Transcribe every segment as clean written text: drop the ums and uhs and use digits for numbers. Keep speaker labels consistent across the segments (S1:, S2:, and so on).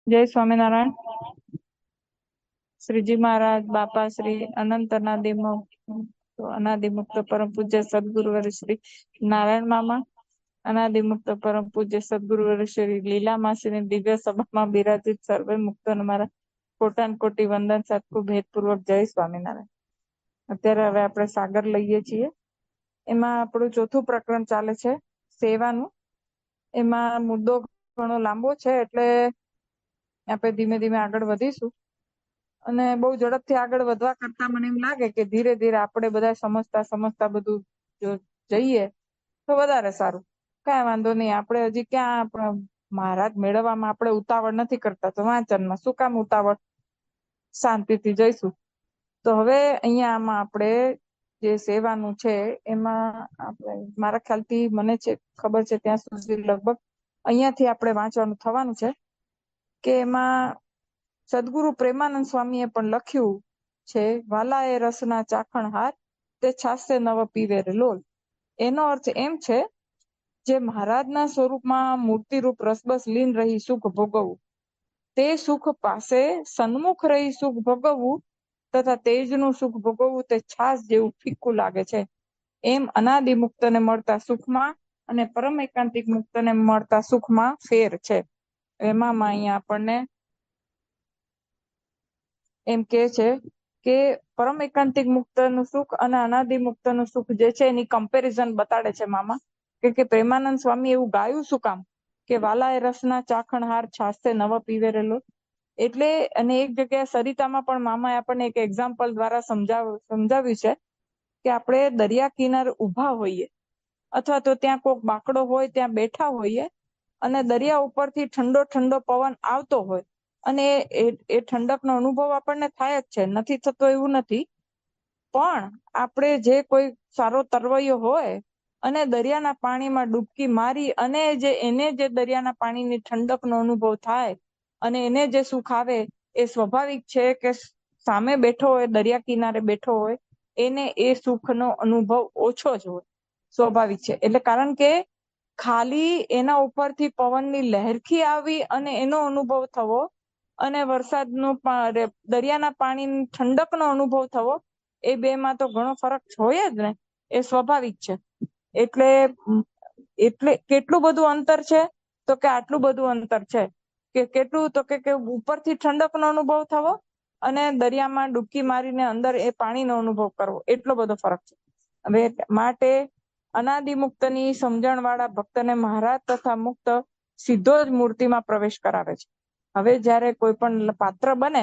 S1: જય સ્વામિનારાયણ. શ્રીજી મહારાજ, બાપા શ્રી અનંત અનાદિમુક્ત પરમ પૂજ્ય સદગુરુવર શ્રી નારાયણ મામા, અનાદિમુક્ત પરમ પૂજ્ય સદગુરુવર શ્રી લીલા માસીની દિવ્ય સભામાં બિરાજિત સર્વે મુક્તોને મારા કોટાન કોટી વંદન સત્કુ ભેદપૂર્વક જય સ્વામિનારાયણ. અત્યારે હવે આપણે સાગર લઈએ છીએ. એમાં આપણું ચોથું પ્રકરણ ચાલે છે, સેવાનું. એમાં મુદ્દો ઘણો લાંબો છે, એટલે આપણે ધીમે ધીમે આગળ વધીશું. અને બહુ ઝડપથી આગળ વધવા કરતા મને એમ લાગે કે ધીરે ધીરે આપણે બધા સમજતા બધું જો જઈએ તો વધારે સારું. કાંઈ વાંધો નહીં, આપણે હજી ક્યાં મહારાજ મેળવવામાં આપણે ઉતાવળ નથી કરતા, તો વાંચનમાં શું કામ ઉતાવળ, શાંતિથી જઈશું. તો હવે અહીંયા આમાં આપણે જે સેવાનું છે એમાં આપણે મારા ખ્યાલથી મને છે ખબર છે ત્યાં સુધી લગભગ અહીંયાથી આપણે વાંચવાનું થવાનું છે કે એમાં સદગુરુ પ્રેમાનંદ સ્વામીએ પણ લખ્યું છે, વાલા એ રસના ચાખણહાર, તે છાસે નવ પીવે રે લોલ. એનો અર્થ એમ છે, જે મહારાજના સ્વરૂપમાં મૂર્તિરૂપ રસબસ લીન રહી સુખ ભોગવવું, તે સુખ પાસે સન્મુખ રહી સુખ ભોગવવું તથા તેજનું સુખ ભોગવવું તે છાસ જેવું ફિક્કું લાગે છે. એમ અનાદિ મુક્તને મળતા સુખમાં અને પરમ એકાંતિક મુક્તને મળતા સુખમાં ફેર છે. એમાં અહીંયા આપણને એમ કે છે કે પરમ એકાંતિક મુક્તનું સુખ અને અનાદિ મુક્તનું સુખ જે છે એની કમ્પેરિઝન બતાડે છે મામા. કે પ્રેમાનંદ સ્વામી એવું ગાયું શું કામ કે વાલા એ રસના ચાખણહાર, છાસે નવ પીવેરેલો. એટલે અને એક જગ્યાએ સરિતામાં પણ મામાએ આપણને એક એક્ઝામ્પલ દ્વારા સમજાવ્યું છે કે આપણે દરિયા કિનારે ઊભા હોઈએ અથવા તો ત્યાં કોઈક બાકડો હોય ત્યાં બેઠા હોઈએ અને દરિયા ઉપરથી ઠંડો ઠંડો પવન આવતો હોય અને એ ઠંડકનો અનુભવ આપણને થાય જ છે, નથી થતો એવું નથી. પણ આપણે જે કોઈ સારો તરવૈયો હોય અને દરિયાના પાણીમાં ડૂબકી મારી અને એને જે દરિયાના પાણીની ઠંડકનો અનુભવ થાય અને એને જે સુખ આવે, એ સ્વાભાવિક છે કે સામે બેઠો હોય, દરિયા કિનારે બેઠો હોય, એને એ સુખનો અનુભવ ઓછો જ હોય, સ્વાભાવિક છે. એટલે કારણ કે ખાલી એના ઉપરથી પવનની લહેરખી આવી અને એનો અનુભવ થવો અને વરસાદનું દરિયાના પાણીની ઠંડકનો અનુભવ થવો, એ બેમાં તો ઘણો ફરક હોય જ ને, એ સ્વાભાવિક છે. એટલે કેટલું બધું અંતર છે, તો કે આટલું બધું અંતર છે. કે કેટલું, તો કે ઉપરથી ઠંડકનો અનુભવ થવો અને દરિયામાં ડૂબકી મારીને અંદર એ પાણીનો અનુભવ કરવો, એટલો બધો ફરક છે. હવે માટે અનાદિમુક્તની સમજણ વાળા ભક્તને મહારાજ તથા મુક્ત સીધો જ મૂર્તિમાં પ્રવેશ કરાવે છે. હવે જયારે કોઈ પણ પાત્ર બને,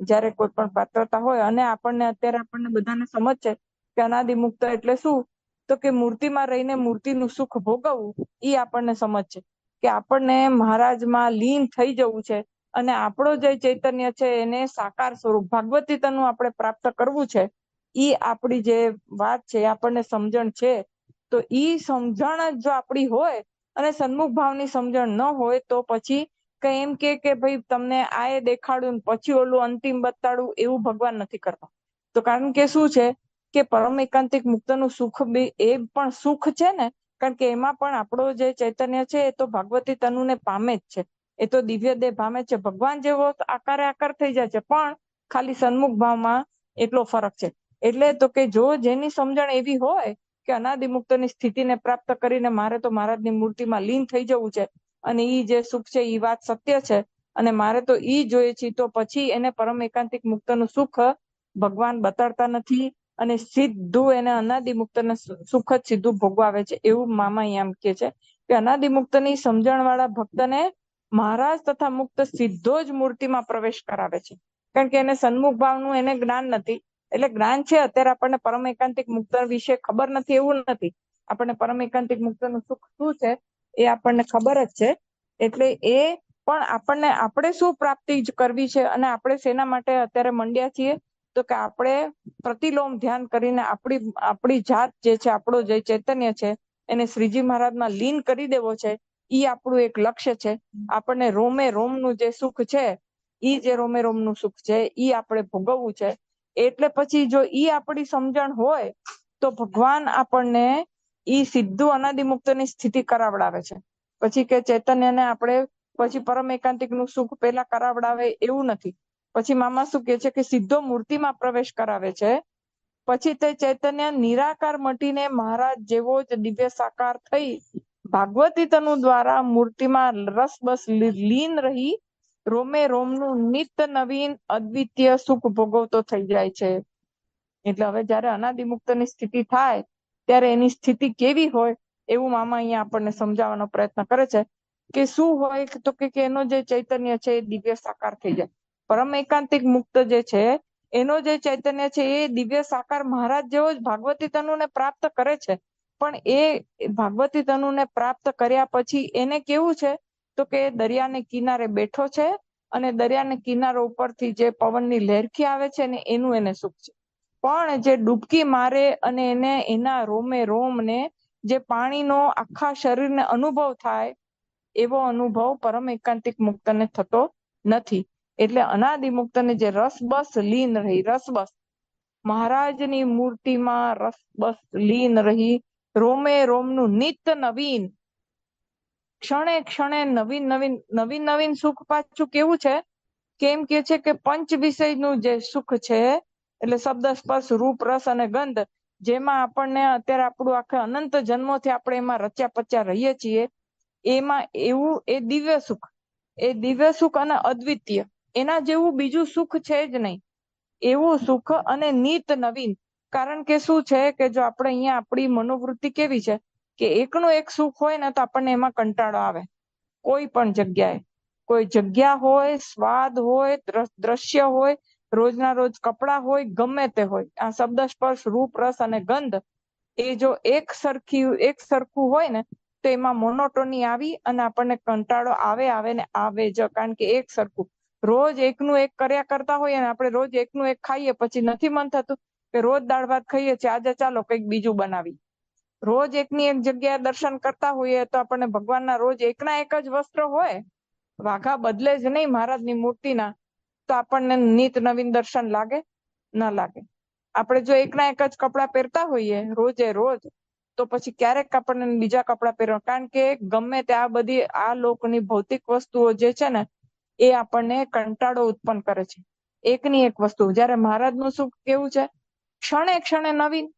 S1: જયારે કોઈ પણ પાત્રતા હોય, અને અત્યારે આપણને બધાને સમજ છે કે અનાદિમુક્ત એટલે શું, તો કે મૂર્તિમાં રહીને મૂર્તિનું સુખ ભોગવવું, એ આપણને સમજ છે કે આપણને મહારાજમાં લીન થઈ જવું છે અને આપણો જે ચૈતન્ય છે એને સાકાર સ્વરૂપ ભાગવતીતાનું આપણે પ્રાપ્ત કરવું છે. ઈ આપણી જે વાત છે, આપણને સમજણ છે. તો ઈ સમજણ જો આપણી હોય અને સન્મુખ ભાવની સમજણ ન હોય, તો પછી કઈ એમ કે ભાઈ તમને આ દેખાડું પછી ઓલું અંતિમ બતાડું, એવું ભગવાન નથી કરતા. તો કારણ કે શું છે કે પરમ એકાંતિક મુક્તનું સુખ બી એ પણ સુખ છે ને, કારણ કે એમાં પણ આપણો જે ચૈતન્ય છે એ તો ભાગવતી તનુને પામે જ છે. એ તો દિવ્ય દેહ પામે છે, ભગવાન જેવો આકાર થઈ જાય છે, પણ ખાલી સન્મુખ ભાવમાં એટલો ફરક છે. એટલે તો કે જો જેની સમજણ એવી હોય કે અનાદિમુક્તની સ્થિતિને પ્રાપ્ત કરીને મારે તો મહારાજની મૂર્તિમાં લીન થઈ જવું છે અને ઈ જે સુખ છે એ વાત સત્ય છે અને મારે તો ઈ જોઈએ છે, તો પછી એને પરમ એકાંતિક મુક્તનું સુખ ભગવાન બતાડતા નથી અને સીધું એને અનાદિમુક્તને સુખ જ સીધું ભોગવાવે છે. એવું મામા એમ કે છે કે અનાદિમુક્તની સમજણ વાળા ભક્તને મહારાજ તથા મુક્ત સીધો જ મૂર્તિમાં પ્રવેશ કરાવે છે, કારણ કે એને સન્મુખ ભાવનું એને જ્ઞાન નથી. એટલે જ્ઞાન છે, અત્યારે આપણને પરમ એકાંતિક મુક્ત વિશે ખબર નથી એવું નથી, આપણને પરમ એકાંતિક મુક્તનું સુખ શું છે એ આપણને ખબર જ છે. એટલે એ પણ આપણે શું પ્રાપ્તિ કરવી છે અને આપણે શેના માટે અત્યારે મંડ્યા છીએ, તો કે આપણે પ્રતિલોમ ધ્યાન કરીને આપણી જાત જે છે, આપણો જે ચૈતન્ય છે, એને શ્રીજી મહારાજમાં લીન કરી દેવો છે. ઈ આપણું એક લક્ષ્ય છે. આપણને રોમે રોમનું જે સુખ છે, ઈ જે રોમે રોમનું સુખ છે, ઈ આપણે ભોગવવું છે. એટલે પછી જો ઈ આપણી સમજણ હોય તો ભગવાન આપણને ઈ સીધું અનાદિમુક્તની સ્થિતિ કરાવડાવે છે. પછી કે ચૈતન્યને આપણે પછી પરમ એકાંતિક નું સુખ પેલા કરાવડાવે એવું નથી. પછી મામા શું કે છે કે સીધો મૂર્તિમાં પ્રવેશ કરાવે છે. પછી તે ચૈતન્ય નિરાકાર મટીને મહારાજ જેવો જ દિવ્ય સાકાર થઈ ભાગવતી તનુ દ્વારા મૂર્તિમાં રસબસ લીન રહી રોમે રોમનું નિત્ય નવીન અદ્વિતીય સુખ ભોગવતો થઈ જાય છે. એટલે હવે જયારે અનાદિમુક્તની સ્થિતિ થાય ત્યારે એની સ્થિતિ કેવી હોય એવું મામા અહીંયા આપણને સમજાવવાનો પ્રયત્ન કરે છે કે શું હોય તો કે એનો જે ચૈતન્ય છે એ દિવ્ય સાકાર થઈ જાય. પરમ એકાંતિક મુક્ત જે છે એનો જે ચૈતન્ય છે એ દિવ્ય સાકાર મહારાજ જેવો જ ભાગવતી તનુને પ્રાપ્ત કરે છે. પણ એ ભાગવતી તનુને પ્રાપ્ત કર્યા પછી એને કેવું છે તો કે દરિયાને કિનારે બેઠો છે અને દરિયાને કિનારો ઉપરથી જે પવનની લહેરખી આવે છે ને એનું એને સુખ છે. પણ જે ડૂબકી મારે અને એને એના રોમે રોમ ને જે પાણીનો આખા શરીરને અનુભવ થાય એવો અનુભવ પરમ એકાંતિક મુક્તને થતો નથી. એટલે અનાદિ મુક્તને જે રસબસ લીન રહી, રસબસ મહારાજની મૂર્તિમાં રસબસ લીન રહી રોમે રોમનું નિત્ય નવીન ક્ષણે ક્ષણે નવીન નવીન નવીન નવીન સુખ પાછું કેવું છે કેમ કે છે કે પંચ વિષયનું જે સુખ છે એટલે શબ્દ સ્પર્શ રૂપ રસ અને ગંધ જેમાં આપણને અત્યારે આપણું આખા અનંત જન્મોથી આપણે એમાં રચ્યા પચ્યા રહીએ છીએ એમાં એવું એ દિવ્ય સુખ અને અદ્વિતીય એના જેવું બીજું સુખ છે જ નહીં. એવું સુખ અને નિત નવીન. કારણ કે શું છે કે જો આપણે અહીંયા આપણી મનોવૃત્તિ કેવી છે કે એકનું એક સુખ હોય ને તો આપણને એમાં કંટાળો આવે. કોઈ પણ જગ્યાએ કોઈ જગ્યા હોય, સ્વાદ હોય, દ્રશ્ય હોય, રોજના રોજ કપડા હોય, ગમે તે હોય, આ શબ્દ સ્પર્શ રૂપ રસ અને ગંધ એ જો એક સરખું હોય ને તો એમાં મોનોટોની આવી અને આપણને કંટાળો આવે ને આવે જ. કારણ કે એક સરખું રોજ એકનું એક કર્યા કરતા હોઈએ ને આપણે રોજ એકનું એક ખાઈએ પછી નથી મન થતું કે રોજ દાળ ભાત ખાઈએ છીએ આજે ચાલો કંઈક બીજું બનાવી. રોજ એકની એક જગ્યાએ દર્શન કરતા હોઈએ તો આપણને ભગવાનના રોજ એકના એક જ વસ્ત્ર હોય, વાઘા બદલે જ નહીં મહારાજની મૂર્તિના, તો આપણને નિત નવીન દર્શન લાગે ન લાગે. આપણે જો એકના એક જ કપડાં પહેરતા હોઈએ રોજે રોજ તો પછી ક્યારેક આપણને બીજા કપડાં પહેરવા કારણ કે ગમે તે આ બધી આ લોકની ભૌતિક વસ્તુઓ જે છે ને એ આપણને કંટાળો ઉત્પન્ન કરે છે. એકની એક વસ્તુ જયારે મહારાજનું સુખ કેવું છે ક્ષણે ક્ષણે નવીન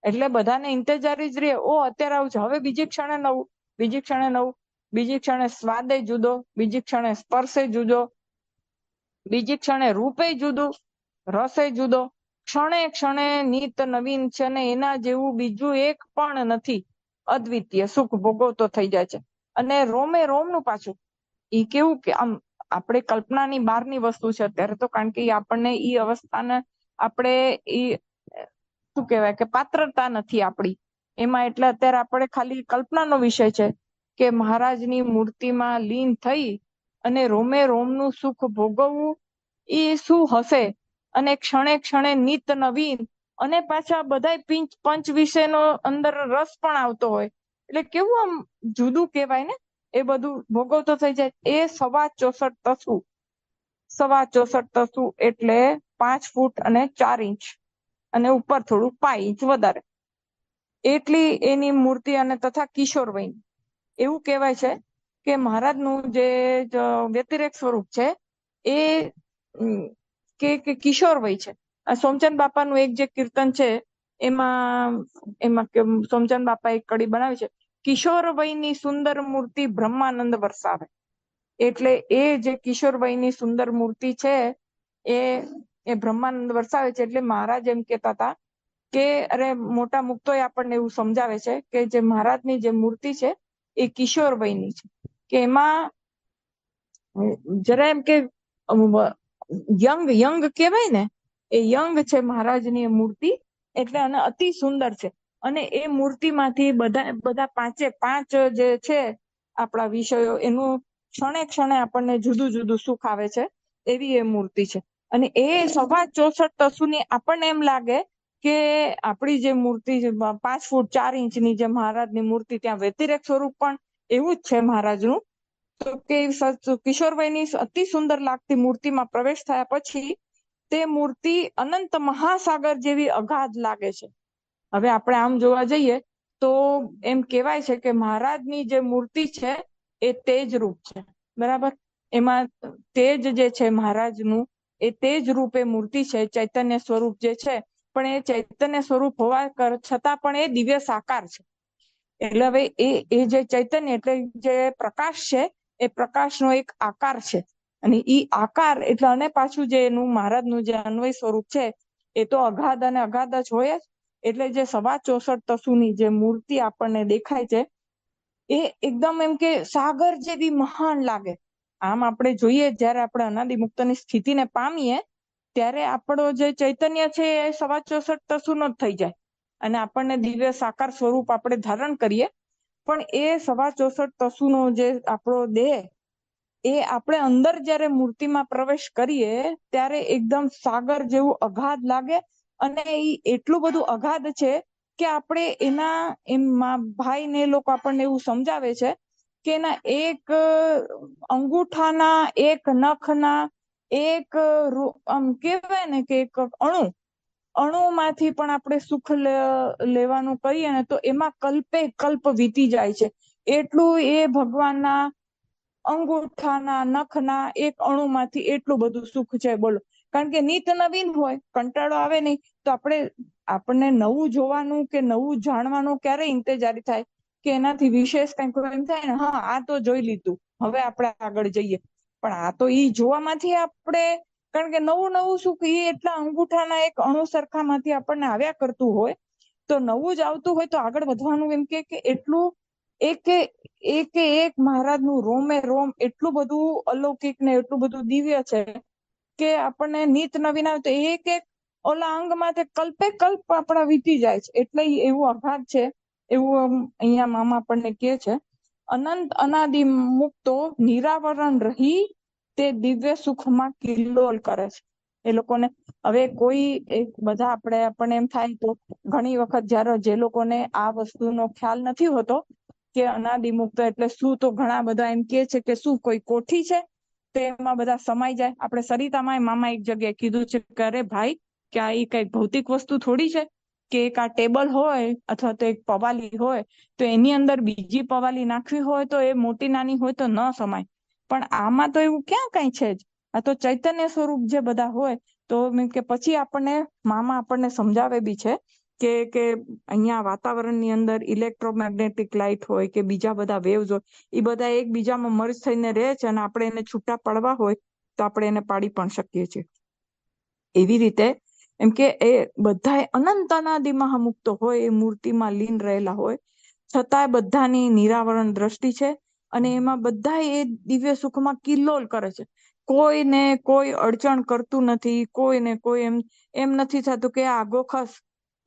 S1: એટલે બધાને ઇંતજારી જ રહે અત્યારે આવું છે હવે બીજી ક્ષણે નવું, બીજી ક્ષણે નવું, બીજી ક્ષણે સ્વાદે જુદો, બીજી ક્ષણે સ્પર્શે જુદો, બીજી ક્ષણે રૂપે જુદું, રસે જુદો, ક્ષણે ક્ષણે નિત નવીન છે ને એના જેવું બીજું એક પણ નથી. અદ્વિતીય સુખ ભોગવતો થઈ જાય છે. અને રોમે રોમનું પાછું એ કેવું કે આમ આપણે કલ્પનાની બહારની વસ્તુ છે અત્યારે તો કારણ કે આપણને ઈ અવસ્થાને આપણે ઈ શું કહેવાય કે પાત્રતા નથી આપણી એમાં એટલે અત્યારે આપણે ખાલી કલ્પનાનો વિષય છે કે મહારાજની મૂર્તિમાં લીન થઈ અને રોમે રોમનું સુખ ભોગવવું એ શું હશે અને ક્ષણે ક્ષણે નિત નવીન અને પાછા બધા પંચ વિષયનો અંદર રસ પણ આવતો હોય એટલે કેવું આમ જુદું કહેવાય ને એ બધું ભોગવતો થઈ જાય. એ 64 તસુ, 64 તસુ એટલે 5 ફૂટ અને 4 ઇંચ અને ઉપર થોડું 5 ઇંચ વધારે એટલી એની મૂર્તિ અને તથા કિશોર વયની. એવું કહેવાય છે કે મહારાજનું જે વ્યતિરેક સ્વરૂપ છે એ કે કિશોર વય છે. સોમચંદ બાપાનું એક જે કીર્તન છે એમાં સોમચંદ બાપા એક કડી બનાવી છે કિશોર વયની સુંદર મૂર્તિ બ્રહ્માનંદ વરસાવે. એટલે એ જે કિશોર વયની સુંદર મૂર્તિ છે એ બ્રહ્માનંદ વરસાવે છે. એટલે મહારાજ એમ કેતા હતા કે અરે મોટા મુક્તો આપણને એવું સમજાવે છે કે જે મહારાજની જે મૂર્તિ છે એ કિશોર વયની છે કે એમાં જરા એમ કે યંગ કહેવાય ને એ યંગ છે મહારાજની મૂર્તિ એટલે અને અતિ સુંદર છે. અને એ મૂર્તિમાંથી બધા પાંચે પાંચ જે છે આપણા વિષયો એનું ક્ષણે ક્ષણે આપણને જુદું જુદું સુખ આવે છે એવી એ મૂર્તિ છે. અને એ 64 તસુની આપણને એમ લાગે કે આપણી જે મૂર્તિ 5 ફૂટ 4 ઇંચની જે મહારાજની મૂર્તિ ત્યાં વ્યતિરેક સ્વરૂપ પણ એવું જ છે મહારાજનું. તો કે કિશોરવયની અતિ સુંદર લાગતી મૂર્તિમાં પ્રવેશ થયા પછી તે મૂર્તિ અનંત મહાસાગર જેવી અગાધ લાગે છે. હવે આપણે આમ જોવા જઈએ તો એમ કહેવાય છે કે મહારાજની જે મૂર્તિ છે એ તેજ રૂપ છે. બરાબર. એમાં તેજ જે છે મહારાજનું એ તેજ રૂપે મૂર્તિ છે, ચૈતન્ય સ્વરૂપ જે છે, પણ એ ચૈતન્ય સ્વરૂપ હોવા છતાં પણ એ દિવ્ય સાકાર છે. એટલે હવે એ જે ચૈતન્ય એટલે જે પ્રકાશ છે એ પ્રકાશનો એક આકાર છે, અને ઈ આકાર એટલે અને પાછું જે એનું મહારાજનું જે અન્વય સ્વરૂપ છે એ તો અગાધ અને અગાધ જ હોય જ. એટલે જે 64 તસુની જે મૂર્તિ આપણને દેખાય છે એ એકદમ એમ કે સાગર જેવી મહાન લાગે. આમ આપણે જોઈએ જયારે આપણે અનાદિ મુક્તની સ્થિતિને પામીએ ત્યારે આપણો જે ચૈતન્ય છે એ 64 તસુનો જ થઈ જાય અને આપણને દિવ્ય સાકાર સ્વરૂપ આપણે ધારણ કરીએ. પણ એ 64 તસુનો જે આપણો દેહ એ આપણે અંદર જયારે મૂર્તિમાં પ્રવેશ કરીએ ત્યારે એકદમ સાગર જેવું અગાધ લાગે. અને એ એટલું બધું અગાધ છે કે આપણે એના એમ ભાઈ ને એ લોકો આપણને એવું સમજાવે છે કે એના એક અંગૂઠાના એક નખના એક આમ કેવાય ને કે એક અણુમાંથી પણ આપણે સુખ લેવાનું કહીએ ને તો એમાં કલ્પે કલ્પ વીતી જાય છે. એટલું એ ભગવાનના અંગૂઠાના નખના એક અણુમાંથી એટલું બધું સુખ છે, બોલો. કારણ કે નિત નવીન હોય, કંટાળો આવે નહીં તો આપણને નવું જોવાનું કે નવું જાણવાનું ક્યારે ઇંતજારી થાય કે એનાથી વિશેષ કંઈક એમ થાય ને, હા આ તો જોઈ લીધું, હવે આપણે આગળ જઈએ. પણ આ તો ઈ જોવામાંથી આપણે, કારણ કે નવું નવું સુખ એ એટલા અંગૂઠાના એક અણુ સરખામાંથી આપણને આવ્યા કરતું હોય, તો નવું જ આવતું હોય તો આગળ વધવાનું એમ કે એટલું એક એક મહારાજનું રોમે રોમ એટલું બધું અલૌકિક ને એટલું બધું દિવ્ય છે કે આપણને નિત નવીન આવે તો એક એક ઓલા અંગમાં કલ્પે કલ્પ આપણા વીતી જાય છે. એટલે એવું અગાધ છે, એવું અહીંયા મામા આપણને કે છે. અનંત અનાદિ મુક્તો નિરાવરણ રહી તે દિવ્ય સુખમાં કિલ્લોલ કરે છે એ લોકોને. હવે કોઈ બધા આપણને એમ થાય તો ઘણી વખત જયારે જે લોકોને આ વસ્તુનો ખ્યાલ નથી હોતો કે અનાદિ મુક્ત એટલે શું, તો ઘણા બધા એમ કે છે કે શું કોઈ કોઠી છે તો એમાં બધા સમાઈ જાય. આપણે સરિતામાં મામા એક જગ્યાએ કીધું છે કે અરે ભાઈ કે આ કઈ ભૌતિક વસ્તુ થોડી છે કે એક આ ટેબલ હોય અથવા તો એક પવાલી હોય તો એની અંદર બીજી પવાલી નાખવી હોય તો એ મોટી નાની હોય તો ન સમાય. પણ આમાં તો એવું ક્યાં કઈ છે જ, આ તો ચૈતન્ય સ્વરૂપ જે બધા હોય. તો કે પછી મામા આપણને સમજાવે બી છે કે અહીંયા વાતાવરણની અંદર ઇલેક્ટ્રોમેગ્નેટિક લાઇટ હોય કે બીજા બધા વેવ્સ હોય, એ બધા એકબીજામાં મર્જ થઈને રહે છે અને આપણે એને છૂટા પાડવા હોય તો આપણે એને પાડી પણ શકીએ છીએ. એવી રીતે એમ કે એ બધા અનંત અનાદિ મહામુક્તો હોય, એ મૂર્તિમાં લીન રહેલા હોય, છતાંય બધાની નિરાવરણ દ્રષ્ટિ છે અને એમાં બધા એ દિવ્ય સુખમાં કિલ્લોલ કરે છે. કોઈને કોઈ અડચણ કરતું નથી, કોઈને કોઈ એમ નથી થતું કે આગો ખસ,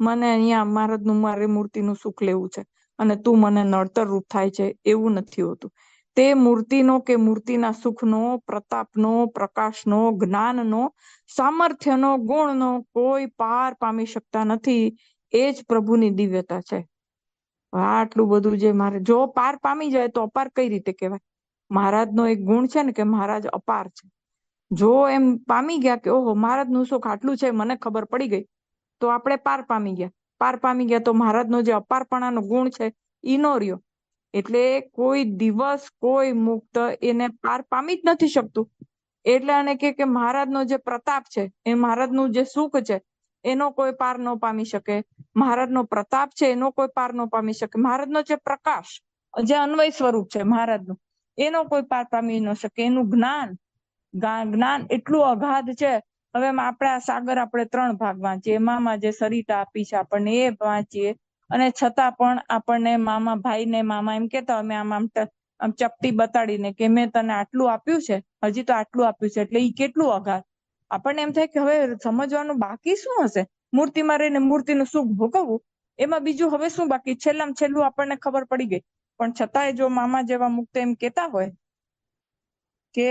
S1: મને અહીંયા મારે મૂર્તિનું સુખ લેવું છે અને તું મને નડતર રૂપ થાય છે, એવું નથી હોતું. તે મૂર્તિનો કે મૂર્તિના સુખનો, પ્રતાપનો, પ્રકાશનો, જ્ઞાનનો, સામર્થ્યનો, ગુણનો કોઈ પાર પામી શકતા નથી. એ જ પ્રભુની દિવ્યતા છે. આટલું બધું જે મારે જો પાર પામી જાય તો અપાર કઈ રીતે કહેવાય? મહારાજનો એક ગુણ છે ને કે મહારાજ અપાર છે. જો એમ પામી ગયા કે ઓહો મહારાજનું સુખ આટલું છે મને ખબર પડી ગઈ, તો આપણે પાર પામી ગયા. પાર પામી ગયા તો મહારાજનો જે અપારપણાનો ગુણ છે ઈ નો રહ્યો. એટલે કોઈ દિવસ કોઈ મુક્ત એને પાર પામી જ નથી શકતું. એટલે અને કે મહારાજનો જે પ્રતાપ છે, એ મહારાજનું જે સુખ છે એનો કોઈ પાર ન પામી શકે. મહારાજનો પ્રતાપ છે એનો કોઈ પાર ન પામી શકે. મહારાજનો જે પ્રકાશ, જે અન્વય સ્વરૂપ છે મહારાજનું, એનો કોઈ પાર પામી ન શકે. એનું જ્ઞાન એટલું અગાધ છે. હવે આપણે આ સાગર આપણે 3 ભાગ વાંચીએ. મામા જે સરિતા આપી છે આપણને એ વાંચીએ, અને છતાં પણ આપણને મામા ભાઈને મામા એમ કેતા અમે આમ ચપટી બતાડીને કે મેં તને આટલું આપ્યું છે, હજી તો આટલું આપ્યું છે, એટલે ઈ કેટલું અગાધ. આપણને એમ થાય કે હવે સમજવાનું બાકી શું હશે? મૂર્તિમાં રહીને મૂર્તિનું સુખ ભોગવવું, એમાં બીજું હવે શું બાકી? છેલ્લામાં છેલ્લું આપણને ખબર પડી ગઈ. પણ છતાંય જો મામા જેવા મુક્ત એમ કેતા હોય કે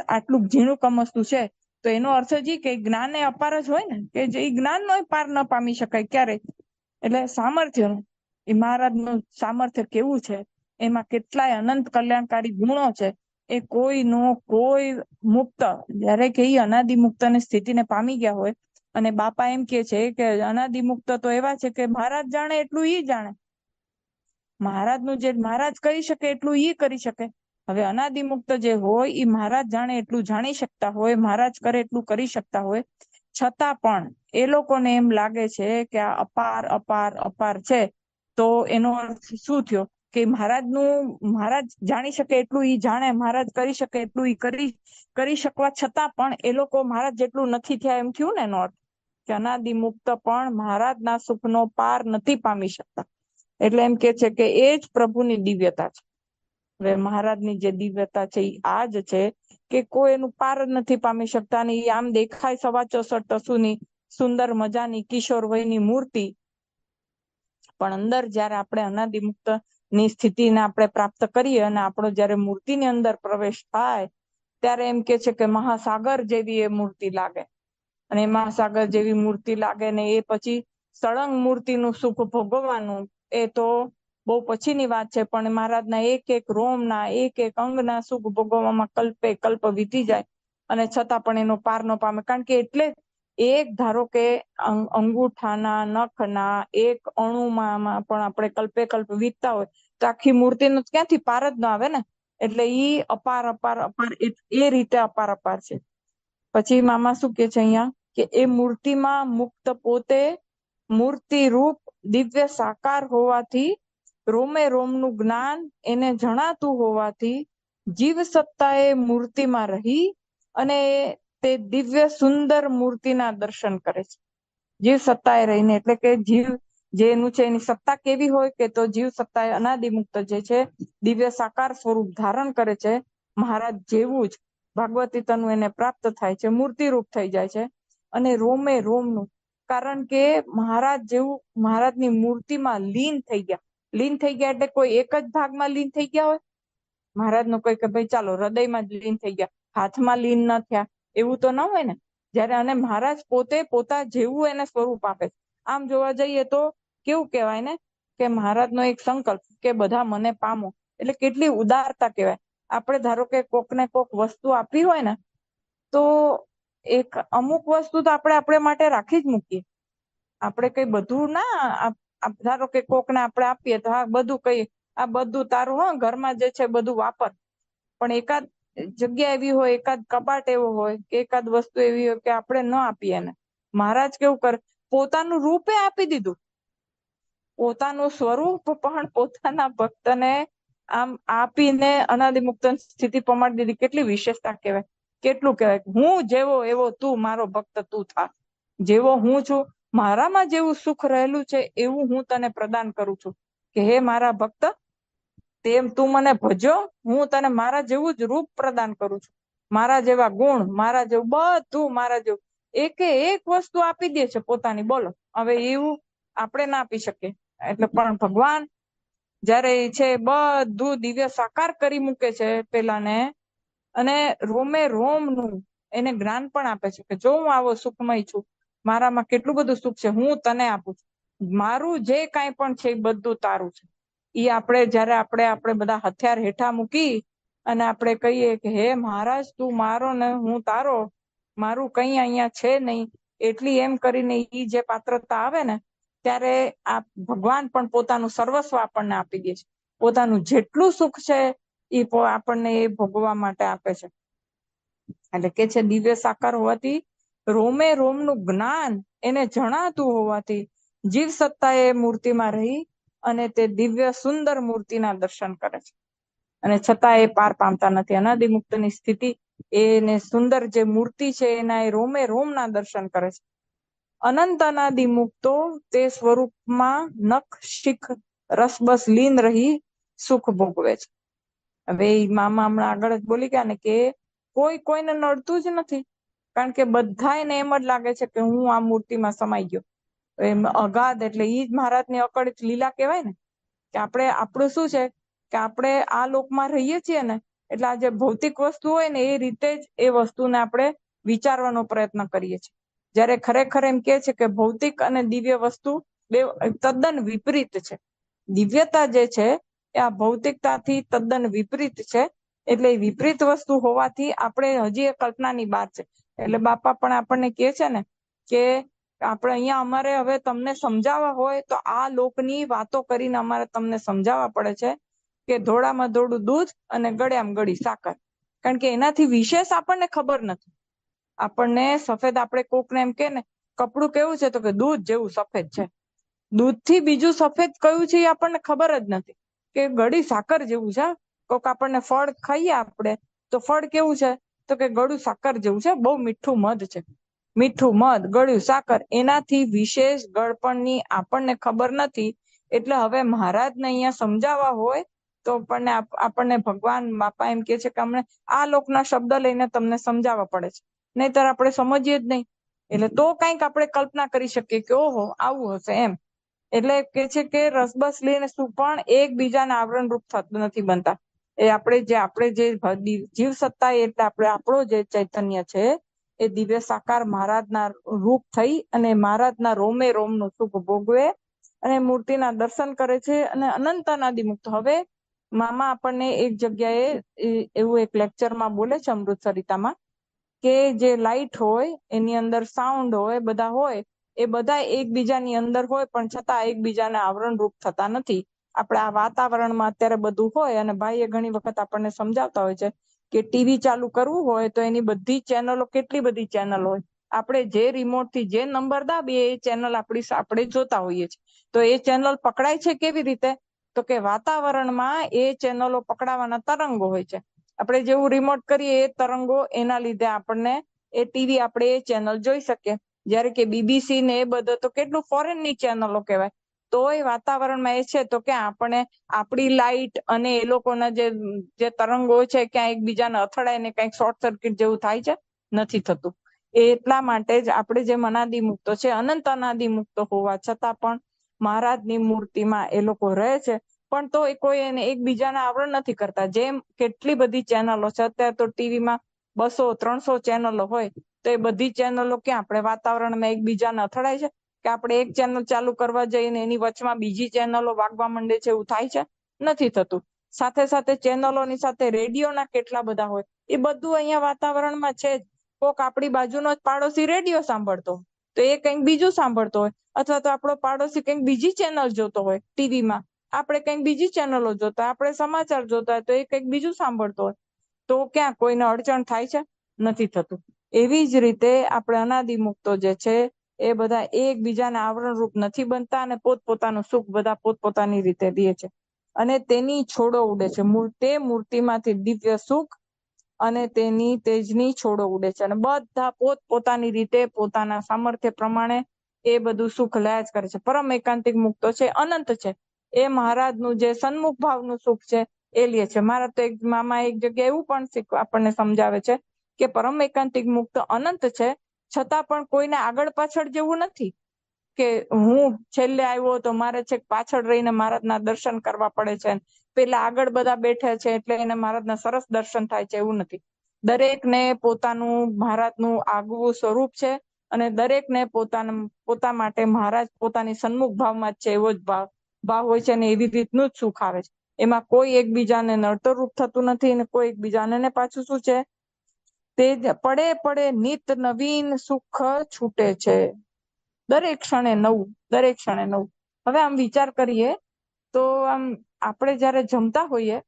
S1: આટલું ઝીણું કમસ્તું છે, તો એનો અર્થ જ કે જ્ઞાન એ અપાર જ હોય ને, કે જે જ્ઞાન નો પાર ન પામી શકાય ક્યારે. એટલે સામર્થ્યનું, એ મહારાજનું સામર્થ્ય કેવું છે, એમાં કેટલાય અનંત કલ્યાણકારી ગુણો છે. એ કોઈ મુક્ત જયારે કે અનાદિ મુક્તની સ્થિતિને પામી ગયા હોય, અને બાપા એમ કે છે કે અનાદિ મુક્ત તો એવા છે કે મહારાજ જાણે એટલું ઈ જાણે. મહારાજનું જે મહારાજ કરી શકે એટલું ઈ કરી શકે. હવે અનાદિ મુક્ત જે હોય એ મહારાજ જાણે એટલું જાણી શકતા હોય, મહારાજ કરે એટલું કરી શકતા હોય, છતાં પણ એ લોકોને એમ લાગે છે કે આ અપાર અપાર અપાર છે. તો એનો અર્થ શું થયો કે મહારાજ જાણી શકે એટલું ઈ જાણે, મહારાજ કરી શકે એટલું ઈ કરી શકવા છતાં પણ એ લોકો મહારાજ જેટલું નથી થયા એમ થયું ને એનો અર્થ કે અનાદિ મુક્ત પણ મહારાજના સુખનો પાર નથી પામી શકતા. એટલે એમ કે છે કે એ જ પ્રભુની દિવ્યતા છે. હવે મહારાજની જે દિવ્યતા છે એ આ જ છે કે કોઈ એનું પાર જ નથી પામી શકતા. અને એ આમ દેખાય 64 ટસુની સુંદર મજાની કિશોર વયની મૂર્તિ, પણ અંદર જયારે આપણે અનાદિ મુક્ત ની સ્થિતિને આપણે પ્રાપ્ત કરીએ અને આપણો જયારે મૂર્તિની અંદર પ્રવેશ થાય ત્યારે એમ કે છે કે મહાસાગર જેવી એ મૂર્તિ લાગે. અને મહાસાગર જેવી મૂર્તિ લાગે ને એ પછી સળંગ મૂર્તિનું સુખ ભોગવવાનું એ તો બહુ પછીની વાત છે. પણ મહારાજના એક એક રોમના એક એક અંગના સુખ ભોગવવામાં કલ્પે કલ્પ વીતી જાય અને છતાં પણ એનો પાર ન પામે. કારણ કે એટલે એક ધારો કે અંગૂઠાના નખના એક અણુમાં પણ આપણે કલ્પે કલ્પ વીતતા હોય તો આખી મૂર્તિનો ક્યાંથી પાર જ ન આવે ને. એટલે ઈ અપાર અપાર અપાર એ રીતે અપાર અપાર છે. પછી મામા શું કે છે અહીંયા કે એ મૂર્તિમાં મુક્ત પોતે મૂર્તિ રૂપ દિવ્ય સાકાર હોવાથી, રોમે રોમનું જ્ઞાન એને જણાતું હોવાથી, જીવ સત્તાએ મૂર્તિમાં રહી અને તે દિવ્ય સુંદર મૂર્તિના દર્શન કરે છે. જીવ સત્તાએ રહીને, એટલે કે જીવ જેનું છે એની સત્તા કેવી હોય કે તો જીવ સત્તાએ અનાદિ મુક્ત જે છે દિવ્ય સાકાર સ્વરૂપ ધારણ કરે છે. મહારાજ જેવું જ ભાગવતી તનુ એને પ્રાપ્ત થાય છે, મૂર્તિરૂપ થઈ જાય છે. અને રોમે રોમનું, કારણ કે મહારાજ જેવું મહારાજની મૂર્તિમાં લીન થઈ ગયા. લીન થઈ ગયા એટલે કોઈ એક જ ભાગમાં લીન થઈ ગયા હોય? મહારાજ નું કોઈ કે ભાઈ ચાલો હૃદયમાં જ લીન થઈ ગયા, હાથમાં લીન ન થયા, એવું તો ન હોય ને. જયારે અને મહારાજ પોતે પોતા જેવું એને સ્વરૂપ આપે છે. આમ જોવા જઈએ તો કેવું કહેવાય ને કે મહારાજનો એક સંકલ્પ કે બધા મને પામો, એટલે કેટલી ઉદારતા કહેવાય. આપણે ધારો કે કોકને કોક વસ્તુ આપી હોય ને તો એક અમુક વસ્તુ તો આપણે માટે રાખી જ મૂકીએ. આપણે કઈ બધું ના, ધારો કે કોકને આપણે આપીએ તો હા બધું કઈ આ બધું તારું, હા ઘરમાં જે છે બધું વાપર. પણ એકાદ જગ્યા એવી હોય, એકાદ કબાટ એવો હોય કે એકાદ વસ્તુ એવી હોય કે આપણે ન આપીએ એને. મહારાજ કેવું કરે, પોતાનું રૂપે આપી દીધું, પોતાનું સ્વરૂપ પણ પોતાના ભક્તને આમ આપીને અનાદિ મુક્ત સ્થિતિ પમાડી દીધી. કેટલી વિશેષતા કહેવાય, કેટલું કહેવાય. હું જેવો એવો તું મારો ભક્ત તું થા. જેવો હું છું, મારામાં જેવું સુખ રહેલું છે એવું હું તને પ્રદાન કરું છું કે હે મારા ભક્ત, તેમ તું મને ભજો, હું તને મારા જેવું જ રૂપ પ્રદાન કરું છું. મારા જેવા ગુણ, મારા જેવું બધું, મારા જેવું એકે એક વસ્તુ આપી દે છે પોતાની. બોલો હવે એવું આપણે ના આપી શકીએ. એટલે પણ ભગવાન જયારે છે બધું દિવ્ય સાકાર કરી મૂકે છે પેલાને, અને રોમે રોમનું એને જ્ઞાન પણ આપે છે કે જો હું આવો સુખમય છું, મારામાં કેટલું બધું સુખ છે, હું તને આપું છું. મારું જે કાંઈ પણ છે એ બધું તારું છે. ઈ જયારે આપણે બધા હથિયાર હેઠા મૂકી અને આપણે કહીએ કે હે મહારાજ તું મારો ને હું તારો, મારું કઈ અહીંયા છે નહીં, એટલી એમ કરીને ઈ જે પાત્રતા આવે ને ત્યારે આ ભગવાન પણ પોતાનું સર્વસ્વ આપણને આપી દે છે. પોતાનું જેટલું સુખ છે એ આપણને એ ભોગવવા માટે આપે છે. એટલે કે છે દિવ્ય સાકાર હોવાથી, રોમે રોમનું જ્ઞાન એને જણાતું હોવાથી, જીવ સત્તા એ મૂર્તિમાં રહી અને તે દિવ્ય સુંદર મૂર્તિના દર્શન કરે છે. અને છતાં એ પાર પામતા નથી. અનાદિ મુક્તની સ્થિતિ એને સુંદર જે મૂર્તિ છે એના એ રોમે રોમના દર્શન કરે છે. અનંત અનાદિ મુક્તો તે સ્વરૂપમાં નખ શિખ રસબસ લીન રહી સુખ ભોગવે છે. હવે મામા હમણાં આગળ જ બોલી ગયા ને કે કોઈ કોઈને નડતું જ નથી, કારણ કે બધાને એમ જ લાગે છે કે હું આ મૂર્તિમાં સમાઈ ગયો. એમ અગાધ, એટલે ઈ જ મહારાજની અકળિત લીલા કહેવાય ને કે આપણે આપણું શું છે કે આપણે આ લોકમાં રહીએ છીએ ને એટલે આ જે ભૌતિક વસ્તુ હોય ને એ રીતે જ એ વસ્તુને આપણે વિચારવાનો પ્રયત્ન કરીએ છીએ. જયારે ખરેખર એમ કે છે કે ભૌતિક અને દિવ્ય વસ્તુ બે તદ્દન વિપરીત છે. દિવ્યતા જે છે એ આ ભૌતિકતાથી તદ્દન વિપરીત છે. એટલે વિપરીત વસ્તુ હોવાથી આપણે હજી એ કલ્પનાની બહાર છે. એટલે બાપા પણ આપણને કહે છે ને કે આપણે અહીંયા અમારે હવે તમને સમજાવવા હોય તો આ લોકની વાતો કરીને અમારે તમને સમજાવવા પડે છે કે ધોળામાં ધોળું દૂધ અને ગળ્યામાં ગળી સાકર. કારણ કે એનાથી વિશેષ આપણને ખબર નથી. આપણને સફેદ, આપણે કોકને એમ કે ને કપડું કેવું છે, તો કે દૂધ જેવું સફેદ છે. દૂધ થી બીજું સફેદ કયું છે એ આપણને ખબર જ નથી. કે ગળી સાકર જેવું છે. કોક આપણને ફળ ખાઈએ આપણે તો ફળ કેવું છે, તો કે ગળું સાકર જેવું છે, બહુ મીઠું મધ છે. મીઠું મધ, ગળ્યું સાકર, એનાથી વિશેષ ગળપણની આપણને ખબર નથી. એટલે હવે મહારાજને અહીંયા સમજાવવા હોય તો આપણને ભગવાન બાપા એમ કે છે કે અમને આ લોકના શબ્દ લઈને તમને સમજાવવા પડે છે, નહીતર આપણે સમજીએ જ નહીં. એટલે તો કંઈક આપણે કલ્પના કરી શકીએ કે ઓહો આવું હશે એમ. એટલે કે છે કે રસબસ લઈને શું પણ એકબીજાને આવરણ રૂપ નથી બનતા. એ આપણે જે જીવ સત્તા, એટલે આપણો જે ચૈતન્ય છે એ દિવ્ય સાકાર મહારાજના રૂપ થઈ અને મહારાજના રોમે રોમનું સુખ ભોગવે અને મૂર્તિના દર્શન કરે છે અને અનંત અનાદિ મુક્ત. હવે મામા આપણને એક જગ્યાએ એવું એક લેક્ચરમાં બોલે છે અમૃત સરિતામાં, કે જે લાઈટ હોય એની અંદર સાઉન્ડ હોય, બધા હોય, એ બધા એકબીજાની અંદર હોય પણ છતાં એકબીજાને આવરણ રૂપ થતા નથી. આપણે આ વાતાવરણમાં અત્યારે બધું હોય, અને ભાઈએ ઘણી વખત આપણને સમજાવતા હોય છે કે ટીવી ચાલુ કરવું હોય તો એની બધી ચેનલો, કેટલી બધી ચેનલ હોય, આપણે જે રિમોટ થી જે નંબર દાબીએ એ ચેનલ આપણે જોતા હોઈએ છીએ. તો એ ચેનલ પકડાય છે કેવી રીતે, તો કે વાતાવરણમાં એ ચેનલો પકડાવાના તરંગો હોય છે. આપણે જેવું રિમોટ કરીએ એ તરંગો, એના લીધે આપણને એ ટીવી, આપણે એ ચેનલ જોઈ શકીએ. જયારે કે બીબીસી ને એ બધો તો કેટલું ફોરેન ની ચેનલો કહેવાય. તો એ વાતાવરણમાં એ છે તો કે આપણે આપણી લાઈટ અને એ લોકોના જે તરંગો છે ક્યાં એકબીજાને અથડાય ને કંઈક શોર્ટ સર્કિટ જેવું થાય છે, નથી થતું. એટલા માટે જ આપણે જે અનાદિ મુક્તો છે, અનંત અનાદિ મુક્તો હોવા છતાં પણ મહારાજની મૂર્તિમાં એ લોકો રહે છે. પણ તો કોઈ એને એકબીજાને આવરણ નથી કરતા. જેમ કેટલી બધી ચેનલો છે, અત્યારે તો ટીવીમાં 200-300 ચેનલો હોય, તો એ બધી ચેનલો ક્યાં આપણે વાતાવરણમાં એકબીજાને અથડાય છે? કે આપણે એક ચેનલ ચાલુ કરવા જઈએ ને એની વચમાં બીજી ચેનલો વાગવા માંડે છે, એવું થાય છે? નથી થતું. સાથે સાથે ચેનલોની સાથે રેડિયોના કેટલા બધા હોય, એ બધું અહીંયા વાતાવરણમાં છે જ. કોક આપણી બાજુનો જ પાડોશી રેડિયો સાંભળતો તો એ કંઈક બીજું સાંભળતો હોય, અથવા તો આપણો પાડોશી કંઈક બીજી ચેનલ જોતો હોય ટીવીમાં, આપણે કંઈક બીજી ચેનલો જોતા, આપણે સમાચાર જોતા હોય તો એ કંઈક બીજું સાંભળતો હોય. તો ક્યાં કોઈને અડચણ થાય છે? નથી થતું. એવી જ રીતે આપણે અનાદિ મુક્તો જે છે એ બધા એકબીજાને આવરણ રૂપ નથી બનતા, અને પોતપોતાનું સુખ બધા પોતપોતાની રીતે દે છે. અને તેની છોડો ઉડે છે. તે મૂર્તિમાંથી દિવ્ય સુખ અને તેની તેજની છોડો ઉડે છે, અને બધા પોતપોતાની રીતે પોતાના સામર્થ્ય પ્રમાણે એ બધું સુખ લયા જ કરે છે. પરમ એકાંતિક મુક્તો છે, અનંત છે. એ મહારાજનું જે સન્મુખ ભાવનું સુખ છે એ લે છે. મારા તો એક મામા એક જગ્યાએ એવું પણ આપણને સમજાવે છે કે પરમ એકાંતિક મુક્ત અનંત છે, છતાં પણ કોઈને આગળ પાછળ જેવું નથી. કે હું છેલ્લે આવ્યો તો મારે છેક પાછળ રહીને મહારાજના દર્શન કરવા પડે છે, પેલા આગળ બધા બેઠા છે એટલે એને મહારાજના સરસ દર્શન થાય છે, એવું નથી. દરેકને પોતાનું મહારાજનું આગવું સ્વરૂપ છે, અને દરેકને પોતા માટે મહારાજ પોતાની સન્મુખ ભાવમાં જ છે એવો જ ભાવ હોય છે, અને એવી રીતનું જ સુખ આવે છે. એમાં કોઈ એકબીજાને નડતરરૂપ થતું નથી, અને કોઈ એકબીજાને પાછું શું છે, તે પડે પડે નિત નવીન સુખ છૂટે છે. દરેક ક્ષણે નવું, દરેક ક્ષણે નવું. હવે આમ વિચાર કરીએ તો આમ આપણે જયારે જમતા હોઈએ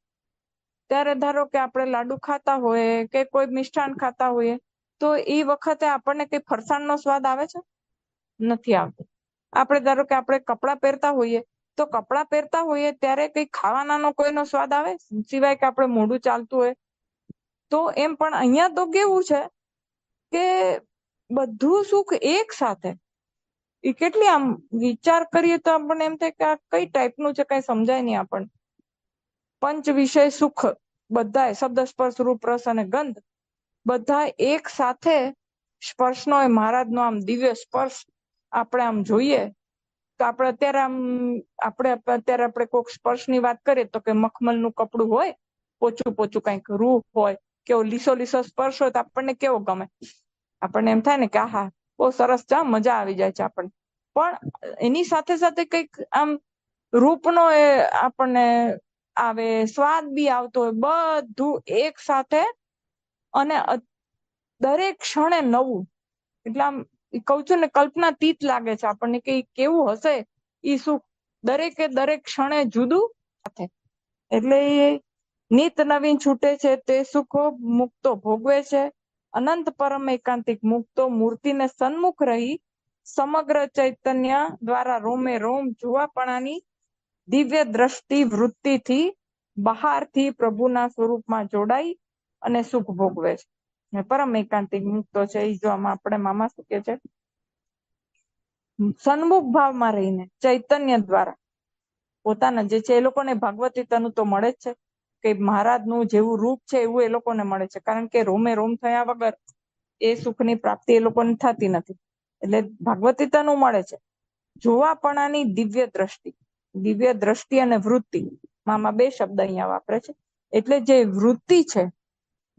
S1: ત્યારે ધારો કે આપણે લાડુ ખાતા હોઈએ કે કોઈ મિષ્ટાન ખાતા હોઈએ, તો એ વખતે આપણને કઈ ફરસાણનો સ્વાદ આવે છે? નથી આવતો. આપણે ધારો કે આપણે કપડાં પહેરતા હોઈએ, તો કપડાં પહેરતા હોઈએ ત્યારે કઈ ખાવાનાનો કોઈનો સ્વાદ આવે, સિવાય કે આપણે મોઢું ચાલતું હોય તો? એમ પણ અહીંયા તો કેવું છે કે બધું સુખ એક સાથે. એ કેટલી આમ વિચાર કરીએ તો આપણને એમ થાય કે આ કઈ ટાઈપનું છે, કઈ સમજાય નહીં આપણને. પંચ વિષય સુખ બધા, શબ્દ, સ્પર્શ, રૂપ, રસ અને ગંધ, બધા એક સાથે સ્પર્શનો, એ મહારાજનો આમ દિવ્ય સ્પર્શ આપણે આમ જોઈએ તો આપણે કોઈક સ્પર્શની વાત કરીએ તો કે મખમલનું કપડું હોય, પોચું પોચું કંઈક રૂ હોય, કેવો લીસો લીસો સ્પર્શ હોય તો આપણને કેવો ગમે? આપણને એમ થાય ને કે આહા બહુ સરસ છે, મજા આવી જાય છે આપણને. પણ એની સાથે સાથે કંઈક આમ રૂપનો એ આપણને આવે, સ્વાદ બી આવતો હોય, બધું એક સાથે, અને દરેક ક્ષણે નવું. એટલે આમ કઉ છું ને, કલ્પનાતીત લાગે છે આપણને કે કેવું હશે ઈ સુખ. દરેકે દરેક ક્ષણે જુદું સાથે. એટલે એ નિત નવીન છૂટે છે તે સુખો મુક્તો ભોગવે છે. અનંત પરમ એકાંતિક મુક્તો મૂર્તિને સન્મુખ રહી સમગ્ર ચૈતન્ય દ્વારા રોમે રોમ જોવાપણાની દિવ્ય દ્રષ્ટિ વૃત્તિથી બહારથી પ્રભુના સ્વરૂપમાં જોડાઈ અને સુખ ભોગવે છે. પરમ એકાંતિક મુક્તો છે એ જો આમાં આપણે મામા શું કે છે, સન્મુખ ભાવમાં રહીને ચૈતન્ય દ્વારા પોતાના જે છે એ લોકોને ભાગવતીતાનું તો મળે જ છે કે મહારાજનું જેવું રૂપ છે એવું એ લોકોને મળે છે, કારણ કે રોમે રોમ થયા વગર એ સુખની પ્રાપ્તિ એ લોકોને થતી નથી. એટલે ભાગવતીતાનું મળે છે. જોવાપણાની દિવ્ય દ્રષ્ટિ અને વૃત્તિ, મામા બે શબ્દ અહીંયા વાપરે છે. એટલે જે વૃત્તિ છે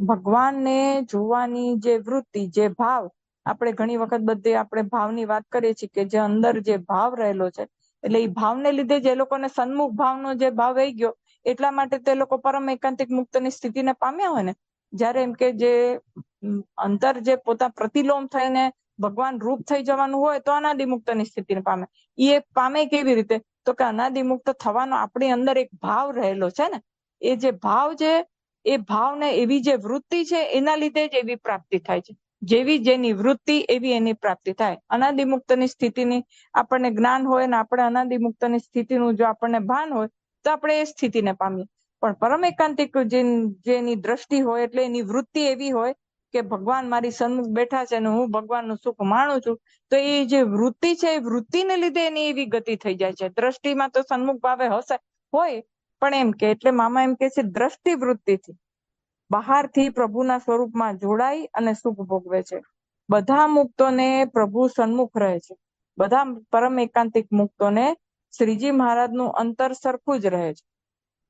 S1: ભગવાનને જોવાની, જે વૃત્તિ, જે ભાવ, આપણે ઘણી વખત બધે આપણે ભાવની વાત કરીએ છીએ કે જે અંદર જે ભાવ રહેલો છે, એટલે એ ભાવને લીધે જે લોકોને સન્મુખ ભાવનો જે ભાવ આવી ગયો એટલા માટે તે લોકો પરમ એકાંતિક મુક્તની સ્થિતિને પામ્યા હોય ને, જ્યારે એમ કે જે અંતર જે પોતા પ્રતિલોમ થઈને ભગવાન રૂપ થઈ જવાનું હોય તો અનાદિ મુક્તની સ્થિતિને પામે. એ પામે કેવી રીતે? તો કે અનાદિ મુક્ત થવાનો આપણી અંદર એક ભાવ રહેલો છે ને, એ જે ભાવ છે એ ભાવને એવી જે વૃત્તિ છે એના લીધે જ એવી પ્રાપ્તિ થાય છે. જેવી જેની વૃત્તિ એવી એની પ્રાપ્તિ થાય. અનાદિ મુક્તની સ્થિતિની આપણને જ્ઞાન હોય ને આપણે અનાદિ મુક્તની સ્થિતિનું જો આપણને ભાન હોય તો આપણે એ સ્થિતિને પામીએ. પણ પરમ એકાંતિક જેની દ્રષ્ટિ હોય એટલે એની વૃત્તિ એવી હોય કે ભગવાન મારી સન્મુખ બેઠા છે અને હું ભગવાનનું સુખ માણું છું, તો એ જે વૃત્તિ છે એ વૃત્તિને લીધે એની એવી ગતિ થઈ જાય છે. દ્રષ્ટિમાં તો સન્મુખ ભાવે હશે હોય, પણ એમ કે એટલે મામા એમ કે છે દ્રષ્ટિ વૃત્તિથી બહારથી પ્રભુના સ્વરૂપમાં જોડાઈ અને સુખ ભોગવે છે. બધા મુક્તોને પ્રભુ સન્મુખ રહે છે. બધા પરમ એકાંતિક મુક્તોને શ્રીજી મહારાજનું અંતર સરખું જ રહે છે.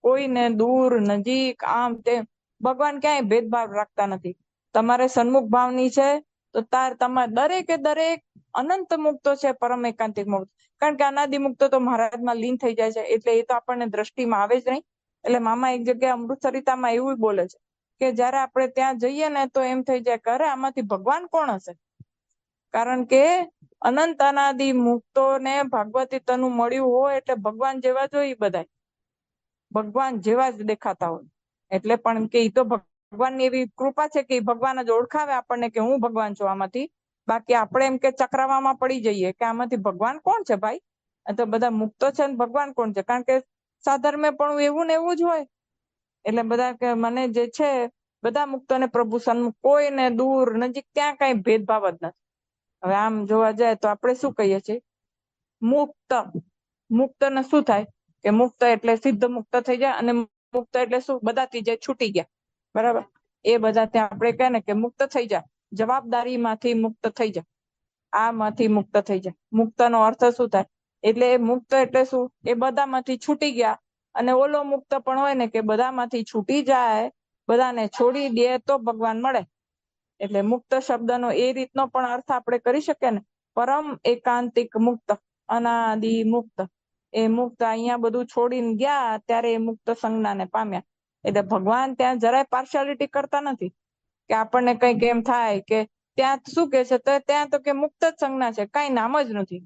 S1: કોઈને દૂર નજીક આમ તેમ ભગવાન ક્યાંય ભેદભાવ રાખતા નથી. તમારે સન્મુખ ભાવની છે તો તમારે દરેકે દરેક અનંત મુક્તો છે પરમ એકાંતિક મુક્ત, કારણ કે અનાદિ મુક્તો તો મહારાજમાં લીન થઈ જાય છે એટલે એ તો આપણને દ્રષ્ટિમાં આવે જ નહીં. એટલે મામા એક જગ્યાએ અમૃતસરિતામાં એવું બોલે છે કે જયારે આપણે ત્યાં જઈએ ને તો એમ થઈ જાય કે અરે આમાંથી ભગવાન કોણ હશે, કારણ કે અનંત અનાદિ મુક્તોને ભાગવતીતાનું મળ્યું હોય એટલે ભગવાન જેવા જોઈએ, બધા ભગવાન જેવા જ દેખાતા હોય. એટલે પણ કે એ તો ભગવાનની એવી કૃપા છે કે ભગવાન જ ઓળખાવે આપણને કે હું ભગવાન છું આમાંથી. બાકી આપણે એમ કે ચક્રાવામાં પડી જઈએ કે આમાંથી ભગવાન કોણ છે ભાઈ, તો બધા મુક્તો છે ને ભગવાન કોણ છે, કારણ કે સાધર્મે પણ એવું ને એવું જ હોય. એટલે બધા કે મને જે છે બધા મુક્તોને પ્રભુ સન્મુખ, કોઈને દૂર નજીક ત્યાં કઈ ભેદભાવ જ નથી. હવે આમ જોવા જાય તો આપણે શું કહીએ છીએ, મુક્ત ને શું થાય કે મુક્ત એટલે સિદ્ધ મુક્ત થઈ જાય, અને મુક્ત એટલે શું, બધાથી જે છૂટી ગયા, બરાબર, એ બધા ત્યાં આપણે કહે ને કે મુક્ત થઈ જાય, જવાબદારીમાંથી મુક્ત થઈ જાય, આમાંથી મુક્ત થઈ જાય. મુક્તનો અર્થ શું થાય, એટલે મુક્ત એટલે શું, એ બધામાંથી છૂટી ગયા. અને ઓલો મુક્ત પણ હોય ને કે બધામાંથી છૂટી જાય, બધાને છોડી દે તો ભગવાન મળે. એટલે મુક્ત શબ્દનો એ રીતનો પણ અર્થ આપણે કરી શકીએ ને, પરમ એકાંતિક મુક્ત, અનાદિ મુક્ત. એ મુક્ત અહીંયા બધું છોડીને ગયા ત્યારે એ મુક્ત સંજ્ઞાને પામ્યા. એટલે ભગવાન ત્યાં જરાય પાર્શિયાલિટી કરતા નથી કે આપણને કઈક એમ થાય કે ત્યાં શું કે છે, તો ત્યાં તો કે મુક્ત જ સંજ્ઞા છે, કઈ નામ જ નથી,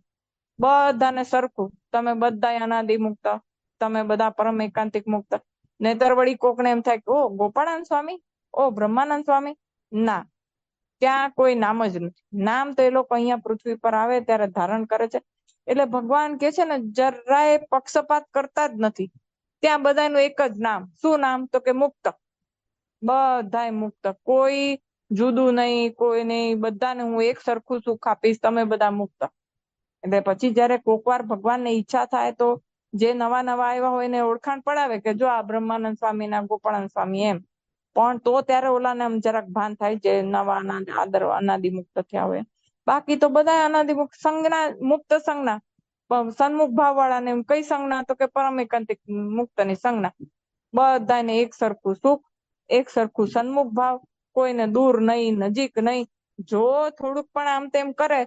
S1: બધાને સરખું. તમે બધા અનાદિ મુક્ત, તમે બધા પરમ એકાંતિક મુક્ત. નહીતર વળી કોકને એમ થાય કે ઓ ગોપાળાનંદ સ્વામી, ઓ બ્રહ્માનંદ સ્વામી, ના, ત્યાં કોઈ નામ જ નથી. નામ તો એ લોકો અહીંયા પૃથ્વી પર આવે ત્યારે ધારણ કરે છે. એટલે ભગવાન કે છે ને જરાય પક્ષપાત કરતા જ નથી. ત્યાં બધાનું એક જ નામ, શું નામ, તો કે મુક્ત. બધાય મુક્ત, કોઈ જુદું નહીં, કોઈ નહીં, બધાને હું એક સરખું સુખ આપીશ, તમે બધા મુક્ત. એટલે પછી જયારે કોક વાર ભગવાનને ઈચ્છા થાય તો જે નવા નવા આવ્યા હોય એને ઓળખાણ પડાવે કે જો આ બ્રહ્માનંદ સ્વામી ના ગોપાળાનંદ સ્વામી એમ. પણ તો ત્યારે ઓલાને આમ જરાક ભાન થાય જે નવા આદર અનાદિ મુક્ત થયા હોય. બાકી તો બધા અનાદિ મુક્ત સંજ્ઞા, મુક્ત સંજ્ઞા. સન્મુખ ભાવ વાળાને કઈ સંજ્ઞા, તો કે પરમ એકાંતિક મુક્તની સંજ્ઞા. બધાને એક સરખું સુખ, એક સરખું સન્મુખ ભાવ, કોઈને દૂર નહીં નજીક નહીં. જો થોડુંક પણ આમ તેમ કરે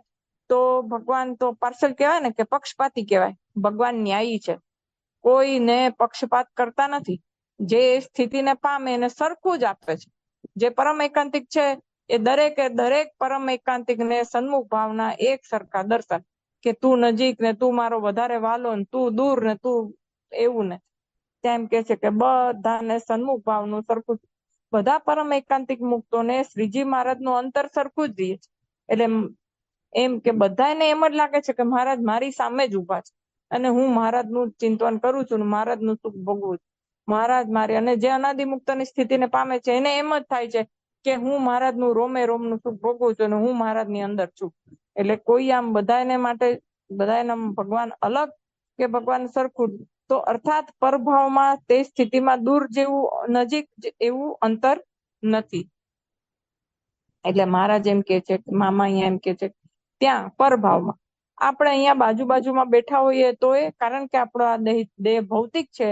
S1: તો ભગવાન તો પાર્સલ કહેવાય ને કે પક્ષપાતી કહેવાય. ભગવાન ન્યાયી છે, કોઈને પક્ષપાત કરતા નથી. જે સ્થિતિને પામે એને સરખું જ આપે છે. જે પરમ એકાંતિક છે એ દરેકે દરેક પરમ એકાંતિક ને સન્મુખ ભાવના એક સરખા દર્શન, કે તું નજીક ને તું મારો વધારે વાલો ને તું દૂર ને તું એવું ને. ત્યાં એમ કે છે કે બધાને સન્મુખ ભાવનું સરખું, બધા પરમ એકાંતિક મુક્તોને શ્રીજી મહારાજનું અંતર સરખું જ રહે છે. એટલે એમ કે બધાને એમ જ લાગે છે કે મહારાજ મારી સામે જ ઉભા છે અને હું મહારાજનું ચિંતન કરું છું ને મહારાજનું સુખ ભોગવું છું. મહારાજ મારી, અને જે અનાદિ મુક્તની સ્થિતિને પામે છે એને એમ જ થાય છે કે હું મહારાજનું રોમે રોમનું સુખ ભોગવું છું અને હું મહારાજની અંદર છું. એટલે કોઈ આમ બધાને માટે બધાને ભગવાન અલગ કે ભગવાન સરખું, તો અર્થાત પરભાવમાં તે સ્થિતિમાં દૂર જેવું નજીક એવું અંતર નથી. એટલે મહારાજ એમ કે છે, મામા અહીંયા એમ કે છે, ત્યાં પરભાવમાં આપણે અહીંયા બાજુમાં બેઠા હોઈએ તો એ કારણ કે આપણો આ દેહ ભૌતિક છે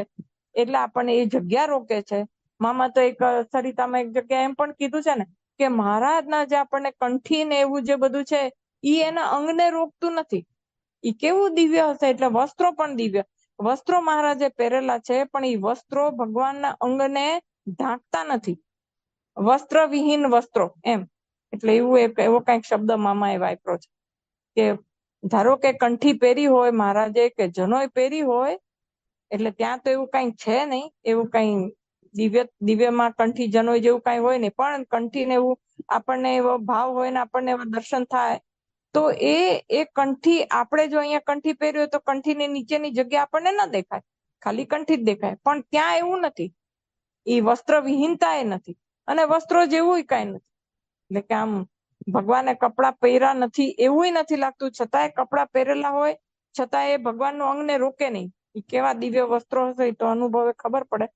S1: એટલે આપણને એ જગ્યા રોકે છે. મામા તો એક સરિતામાં એક જગ્યા એમ પણ કીધું છે ને કે મહારાજના જે આપણને કંઠી ને એવું જે બધું છે ઈ એના અંગને રોકતું નથી. ઈ કેવું દિવ્ય હશે, એટલે વસ્ત્રો પણ દિવ્ય. વસ્ત્રો મહારાજે પહેરેલા છે પણ ઈ વસ્ત્રો ભગવાનના અંગને ઢાંકતા નથી. વસ્ત્રવિહીન વસ્ત્રો એમ, એટલે એવું એવો કઈક શબ્દ મામાએ વાપર્યો છે કે ધારો કે કંઠી પહેરી હોય મહારાજે કે જનોય પહેરી હોય, એટલે ત્યાં તો એવું કઈ છે નહીં, એવું કઈ દિવ્યમાં કંઠી જનોય જેવું કઈ હોય નહીં, પણ કંઠી ને એવું આપણને એવો ભાવ હોય ને આપણને એવા દર્શન થાય તો એ કંઠી આપણે જો અહીંયા કંઠી પહેરી હોય તો કંઠીની નીચેની જગ્યા આપણને ન દેખાય, ખાલી કંઠી જ દેખાય. પણ ત્યાં એવું નથી, એ વસ્ત્ર વિહીનતા એ નથી અને વસ્ત્રો જેવું કઈ નથી. એટલે કે આમ ભગવાને કપડા પહેર્યા નથી એવું નથી લાગતું, છતાંય કપડા પહેરેલા હોય છતાં એ ભગવાનનું અંગને રોકે નહીં. એ કેવા દિવ્ય વસ્ત્રો હશે તો અનુભવે ખબર પડે.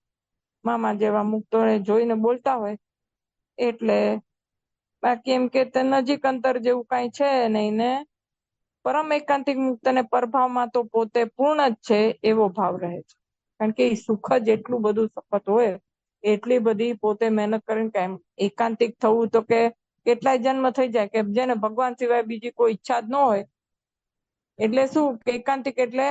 S1: મામા જેવા મુક્તોને જોઈને બોલતા હોય એટલે. બાકી એમ કે નજીક અંતર જેવું કઈ છે નહીં ને પરમ એકાંતિક મુક્ત અને પરભાવમાં તો પોતે પૂર્ણ જ છે એવો ભાવ રહે છે. કારણ કે એ સુખ જ એટલું બધું સખત હોય, એટલી બધી પોતે મહેનત કરીને કે એકાંતિક થવું તો કે કેટલાય જન્મ થઈ જાય કે જેને ભગવાન સિવાય બીજી કોઈ ઈચ્છા જ ન હોય. એટલે શું કે એકાંતિક એટલે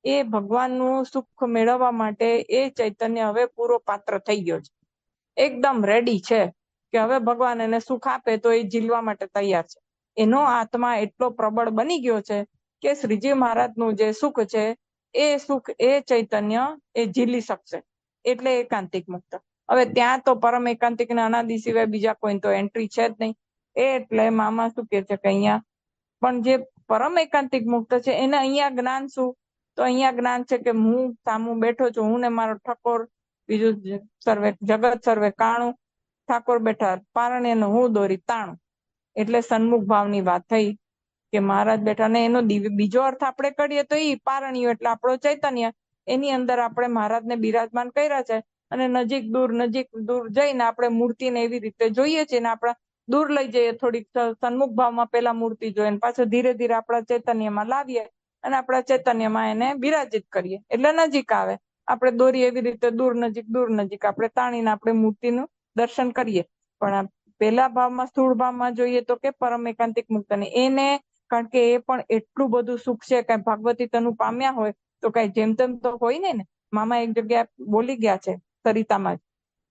S1: એ ભગવાનનું સુખ મેળવવા માટે એ ચૈતન્ય હવે પૂરો પાત્ર થઈ ગયો છે, એકદમ રેડી છે કે હવે ભગવાન એને સુખ આપે તો એ ઝીલવા માટે તૈયાર છે. એનો આત્મા એટલો પ્રબળ બની ગયો છે કે શ્રીજી મહારાજનું જે સુખ છે એ સુખ એ ચૈતન્ય એ ઝીલી શકશે, એટલે એકાંતિક મુક્ત. હવે ત્યાં તો પરમ એકાંતિક ને અનાદિ સિવાય બીજા કોઈ તો એન્ટ્રી છે જ નહીં. એટલે મામા શું કે છે કે અહીંયા પણ જે પરમ એકાંતિક મુક્ત છે એને અહીંયા જ્ઞાન શું, તો અહીંયા જ્ઞાન છે કે હું સામું બેઠો છું, હું ને મારો ઠકોર, બીજું સર્વે જગત સર્વે કાણું, ઠાકોર બેઠા પારણે હું દોરી તાણું. એટલે સન્મુખ ભાવની વાત થઈ કે મહારાજ બેઠા ને એનો બીજો અર્થ આપણે કરીએ તો ઈ પારણીયો એટલે આપણો ચૈતન્ય, એની અંદર આપણે મહારાજને બિરાજમાન કર્યા છે અને નજીક દૂર જઈને આપણે મૂર્તિને એવી રીતે જોઈએ છીએ ને આપણા દૂર લઈ જઈએ, થોડીક સન્મુખ ભાવમાં પેલા મૂર્તિ જોઈએ ને પાછું ધીરે ધીરે આપણા ચૈતન્યમાં લાવીએ અને આપણા ચૈતન્યમાં એને બિરાજિત કરીએ એટલે નજીક આવે. આપણે દોરી એવી રીતે દૂર નજીક આપણે તાણીને આપણે મૂર્તિનું દર્શન કરીએ. પણ પેલા ભાવમાં સ્થૂળ ભાવમાં જોઈએ તો કે પરમ એકાંતિક મુક્ત ને એને, કારણ કે એ પણ એટલું બધું સુખ છે, કઈ ભાગવતી તનું પામ્યા હોય તો કઈ જેમ તેમ તો હોય ને. મામા એક જગ્યાએ બોલી ગયા છે સરિતામાં જ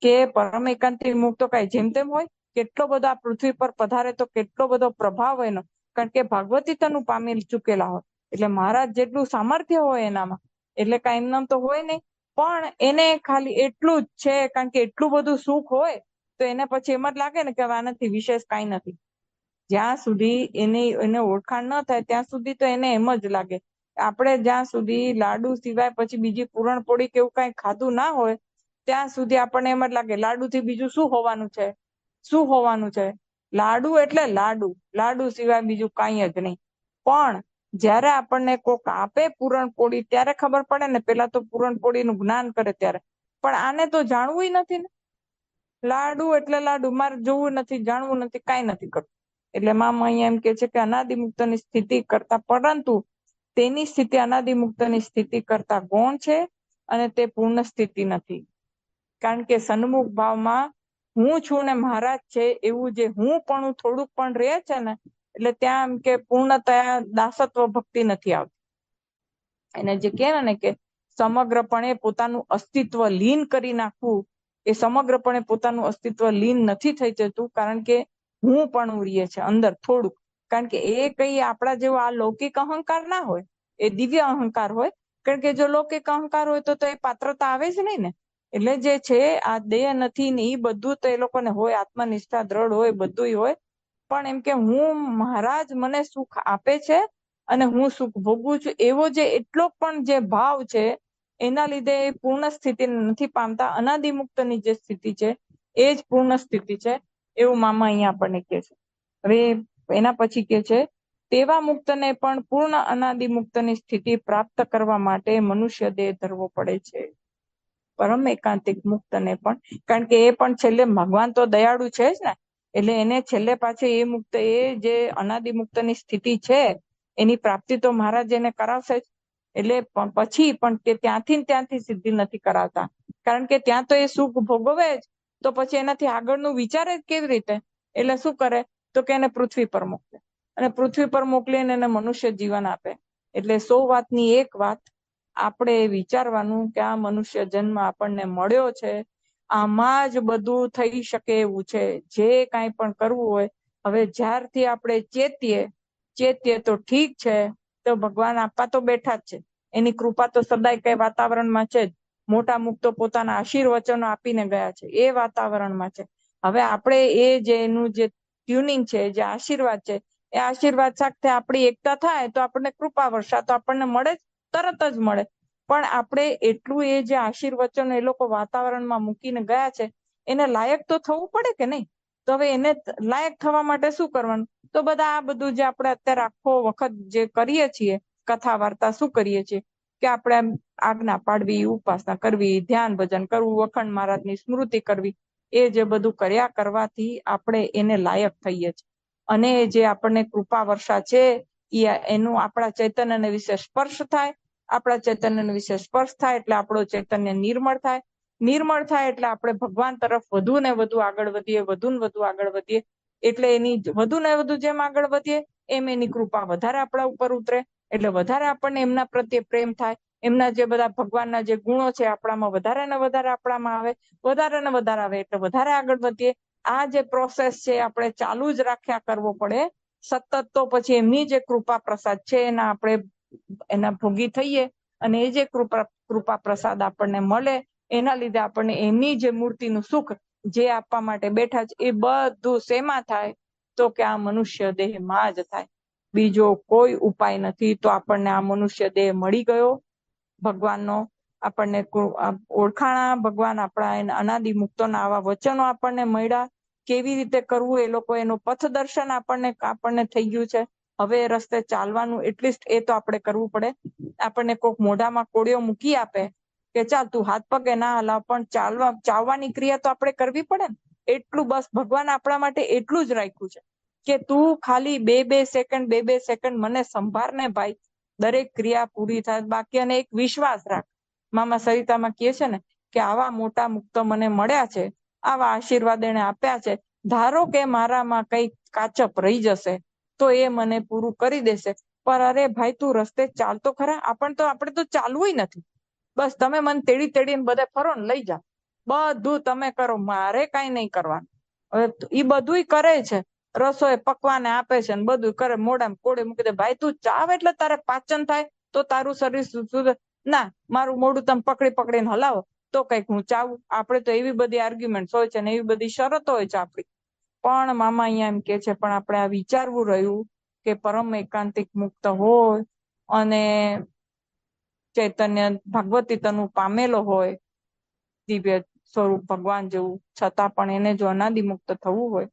S1: કે પરમ એકાંતિક મુક્ત તો કઈ જેમ તેમ હોય, કેટલો બધો આ પૃથ્વી પર પધારે તો કેટલો બધો પ્રભાવ એનો, કારણ કે ભાગવતી તનું પામી ચૂકેલા હોય. એટલે મહારાજ જેટલું સામર્થ્ય હોય એનામાં એટલે કઈ એમનામ તો હોય નહીં, પણ એને ખાલી એટલું જ છે કારણ કે એટલું બધું સુખ હોય તો એને પછી એમ જ લાગે ને કે આનાથી વિશેષ કઈ નથી. જ્યાં સુધી એને ઓળખાણ ન થાય ત્યાં સુધી તો એને એમ જ લાગે. આપણે જ્યાં સુધી લાડુ સિવાય પછી બીજી પૂરણપોળી કે એવું કઈ ખાધું ના હોય ત્યાં સુધી આપણને એમ જ લાગે લાડુ થી બીજું શું હોવાનું છે, શું હોવાનું છે. લાડુ એટલે લાડુ સિવાય બીજું કઈ જ નહીં. પણ જયારે આપણને કોક આપે પૂરણપોળી ત્યારે ખબર પડે ને, પેલા તો પૂરણપોળીનું જ્ઞાન કરે ત્યારે, પણ આને તો જાણવું નથી ને. લાડુ એટલે લાડુ, મારે જોવું નથી, જાણવું નથી, કઈ નથી કરવું. એટલે મામા અહીંયા એમ કે છે કે અનાદિ મુક્તની સ્થિતિ કરતા, પરંતુ તેની સ્થિતિ અનાદિ મુક્તની સ્થિતિ કરતા ગૌણ છે અને તે પૂર્ણ સ્થિતિ નથી. કારણ કે સન્મુખ ભાવમાં હું છું ને મહારાજ છે એવું જે હું પણ થોડુંક પણ રહે છે ને, એટલે ત્યાં એમ કે પૂર્ણતયા દાસત્વ ભક્તિ નથી આવતી. એને જે કહેવાય ને કે સમગ્રપણે પોતાનું અસ્તિત્વ લીન કરી નાખવું, એ સમગ્રપણે પોતાનું અસ્તિત્વ લીન નથી થઈ જતું, કારણ કે હું પણ ઉડીએ છે અંદર થોડુંક. કારણ કે એ કઈ આપણા જેવો આ લૌકિક અહંકાર ના હોય, એ દિવ્ય અહંકાર હોય. કારણ કે જો લૌકિક અહંકાર હોય તો એ પાત્રતા આવે જ નહીં ને. એટલે જે છે આ દેહ નથી ને એ બધું તો એ લોકોને હોય, આત્મનિષ્ઠા દ્રઢ હોય, બધું હોય, પણ એમ કે હું મહારાજ મને સુખ આપે છે અને હું સુખ ભોગવું છું એવો જે એટલો પણ જે ભાવ છે એના લીધે પૂર્ણ સ્થિતિ નથી પામતા. અનાદિમુક્તની જે સ્થિતિ છે એ જ પૂર્ણ સ્થિતિ છે, એવું મામા અહીંયા આપણને કહે છે. હવે એના પછી કે છે, તેવા મુક્તને પણ પૂર્ણ અનાદિ મુક્તની સ્થિતિ પ્રાપ્ત કરવા માટે મનુષ્ય દેહ ધરવો પડે છે. પરમ એકાંતિક મુક્તને પણ, કારણ કે એ પણ છેલ્લે ભગવાન તો દયાળુ છે જ ને, એટલે એને છેલ્લે પાછું એ મુક્ત, એ જે અનાદિ મુક્તની સ્થિતિ છે એની પ્રાપ્તિ તો મહારાજ એને કરાવશે જ. એટલે પછી પણ કે ત્યાંથી સિદ્ધિ નથી કરાવતા, કારણ કે ત્યાં તો એ સુખ ભોગવે જ, તો પછી એનાથી આગળનું વિચારે જ કેવી રીતે. એટલે શું કરે તો કે એને પૃથ્વી પર મોકલે, અને પૃથ્વી પર મોકલીને એને મનુષ્ય જીવન આપે. એટલે 100 વાતની એક વાત આપણે વિચારવાનું કે આ મનુષ્ય જન્મ આપણને મળ્યો છે, આમાં જ બધું થઈ શકે એવું છે. જે કાંઈ પણ કરવું હોય, હવે જ્યારથી આપણે ચેતીએ તો ઠીક છે, તો ભગવાન આપવા તો બેઠા જ છે. એની કૃપા તો સદાય કઈ વાતાવરણમાં છે જ. મોટા મુક્તો પોતાના આશીર્વચનો આપીને ગયા છે, એ વાતાવરણમાં છે. હવે આપણે એ જે એનું જે ટ્યુનિંગ છે, જે આશીર્વાદ છે, એ આશીર્વાદ સાથે આપણી એકતા થાય તો આપણને કૃપા વર્ષા તો આપણને મળે જ, તરત જ મળે. પણ આપણે એટલું એ જે આશીર્વચનો એ લોકો વાતાવરણમાં મૂકીને ગયા છે એને લાયક તો થવું પડે કે નહીં. તો હવે એને લાયક થવા માટે શું કરવાનું? તો બધા આ બધું જે આપણે અત્યારે આખો વખત જે કરીએ છીએ, કથા વાર્તા શું કરીએ છીએ કે આપણે આજ્ઞા પાડવી, ઉપાસના કરવી, ધ્યાન ભજન કરવું, વખંડ મહારાજની સ્મૃતિ કરવી, એ જે બધું કર્યા કરવાથી આપણે એને લાયક થઈએ છીએ. અને જે આપણને કૃપા વર્ષા છે એનું આપણા ચૈતન્યને વિશે સ્પર્શ થાય, આપણા ચૈતન્યને વિશે સ્પર્શ થાય એટલે આપણો ચૈતન્ય નિર્મળ થાય, નિર્મળ થાય એટલે આપણે ભગવાન તરફ વધુ ને વધુ આગળ વધીએ, વધુ ને વધુ આગળ વધીએ. એટલે એની વધુ ને વધુ જેમ આગળ વધીએ એમ એની કૃપા વધારે આપણા ઉપર ઉતરે, એટલે વધારે આપણને એમના પ્રત્યે પ્રેમ થાય. એમના જે બધા ભગવાનના જે ગુણો છે આપણામાં વધારે ને વધારે આપણામાં આવે, વધારે ને વધારે આવે એટલે વધારે આગળ વધીએ. આ જે પ્રોસેસ છે આપણે ચાલુ જ રાખ્યા કરવો પડે સતત. તો પછી એમની જે કૃપા પ્રસાદ છે એના આપણે એના ભોગી થઈએ, અને એ જે કૃપા પ્રસાદ આપણને મળે એના લીધે આપણને એમની જે મૂર્તિનું સુખ જે આપવા માટે બેઠા છે એ બધું શેમાં થાય તો કે આ મનુષ્ય દેહમાં જ થાય. બીજો કોઈ ઉપાય નથી. તો આપણને આ મનુષ્ય દેહ મળી ગયો ભગવાનનો, આપણને ઓળખાણા ભગવાન આપણા અનાદિ મુક્તોના આવા વચનો આપણને મળ્યા. કેવી રીતે કરવું એ લોકો એનું પથદર્શન આપણને થઈ ગયું છે. હવે એ રસ્તે ચાલવાનું એટલીસ્ટ એ તો આપણે કરવું પડે. આપણને કોઈક મોઢામાં કોળિયો મૂકી આપે કે ચાલ તું હાથ પગે ના હલાવ, પણ ચાવવાની ક્રિયા તો આપણે કરવી પડે ને. એટલું બસ ભગવાન આપણા માટે એટલું જ રાખ્યું છે કે તું ખાલી બે સેકન્ડ મને સંભાળ ને ભાઈ, દરેક ક્રિયા પૂરી થાય. બાકી અને એક વિશ્વાસ રાખ. મામા સરિતામાં કહે છે ને કે આવા મોટા મુક્તો મને મળ્યા છે, આવા આશીર્વાદ એને આપ્યા છે, ધારો કે મારામાં કઈ કાચપ રહી જશે તો એ મને પૂરું કરી દેશે. પર અરે ભાઈ તું રસ્તે ચાલતો ખરા, આપણે તો ચાલવું નથી. બસ તમે મને તેડીને બધે ફરો ને લઈ જા, બધું તમે કરો, મારે કઈ નહીં કરવાનું. હવે ઈ બધું કરે છે, રસોઈ પકવાને આપે છે ને બધું કરે, મોઢામાં કોળે મૂકી દે. ભાઈ તું ચાવ એટલે તારે પાચન થાય તો તારું શરીર સુધરે. ના, મારું મોઢું તમે પકડીને હલાવો તો કઈક હું ચાવું. આપણે તો એવી બધી આર્ગ્યુમેન્ટ હોય છે ને એવી બધી શરતો હોય છે આપણી. પણ મામા અહીંયા એમ કે છે પણ આપણે આ વિચારવું રહ્યું કે પરમ એકાંતિક મુક્ત હોય અને ચૈતન્ય ભાગવતી તનું પામેલો હોય, દિવ્ય સ્વરૂપ ભગવાન જેવું, છતાં પણ એને જો અનાદિ મુક્ત થવું હોય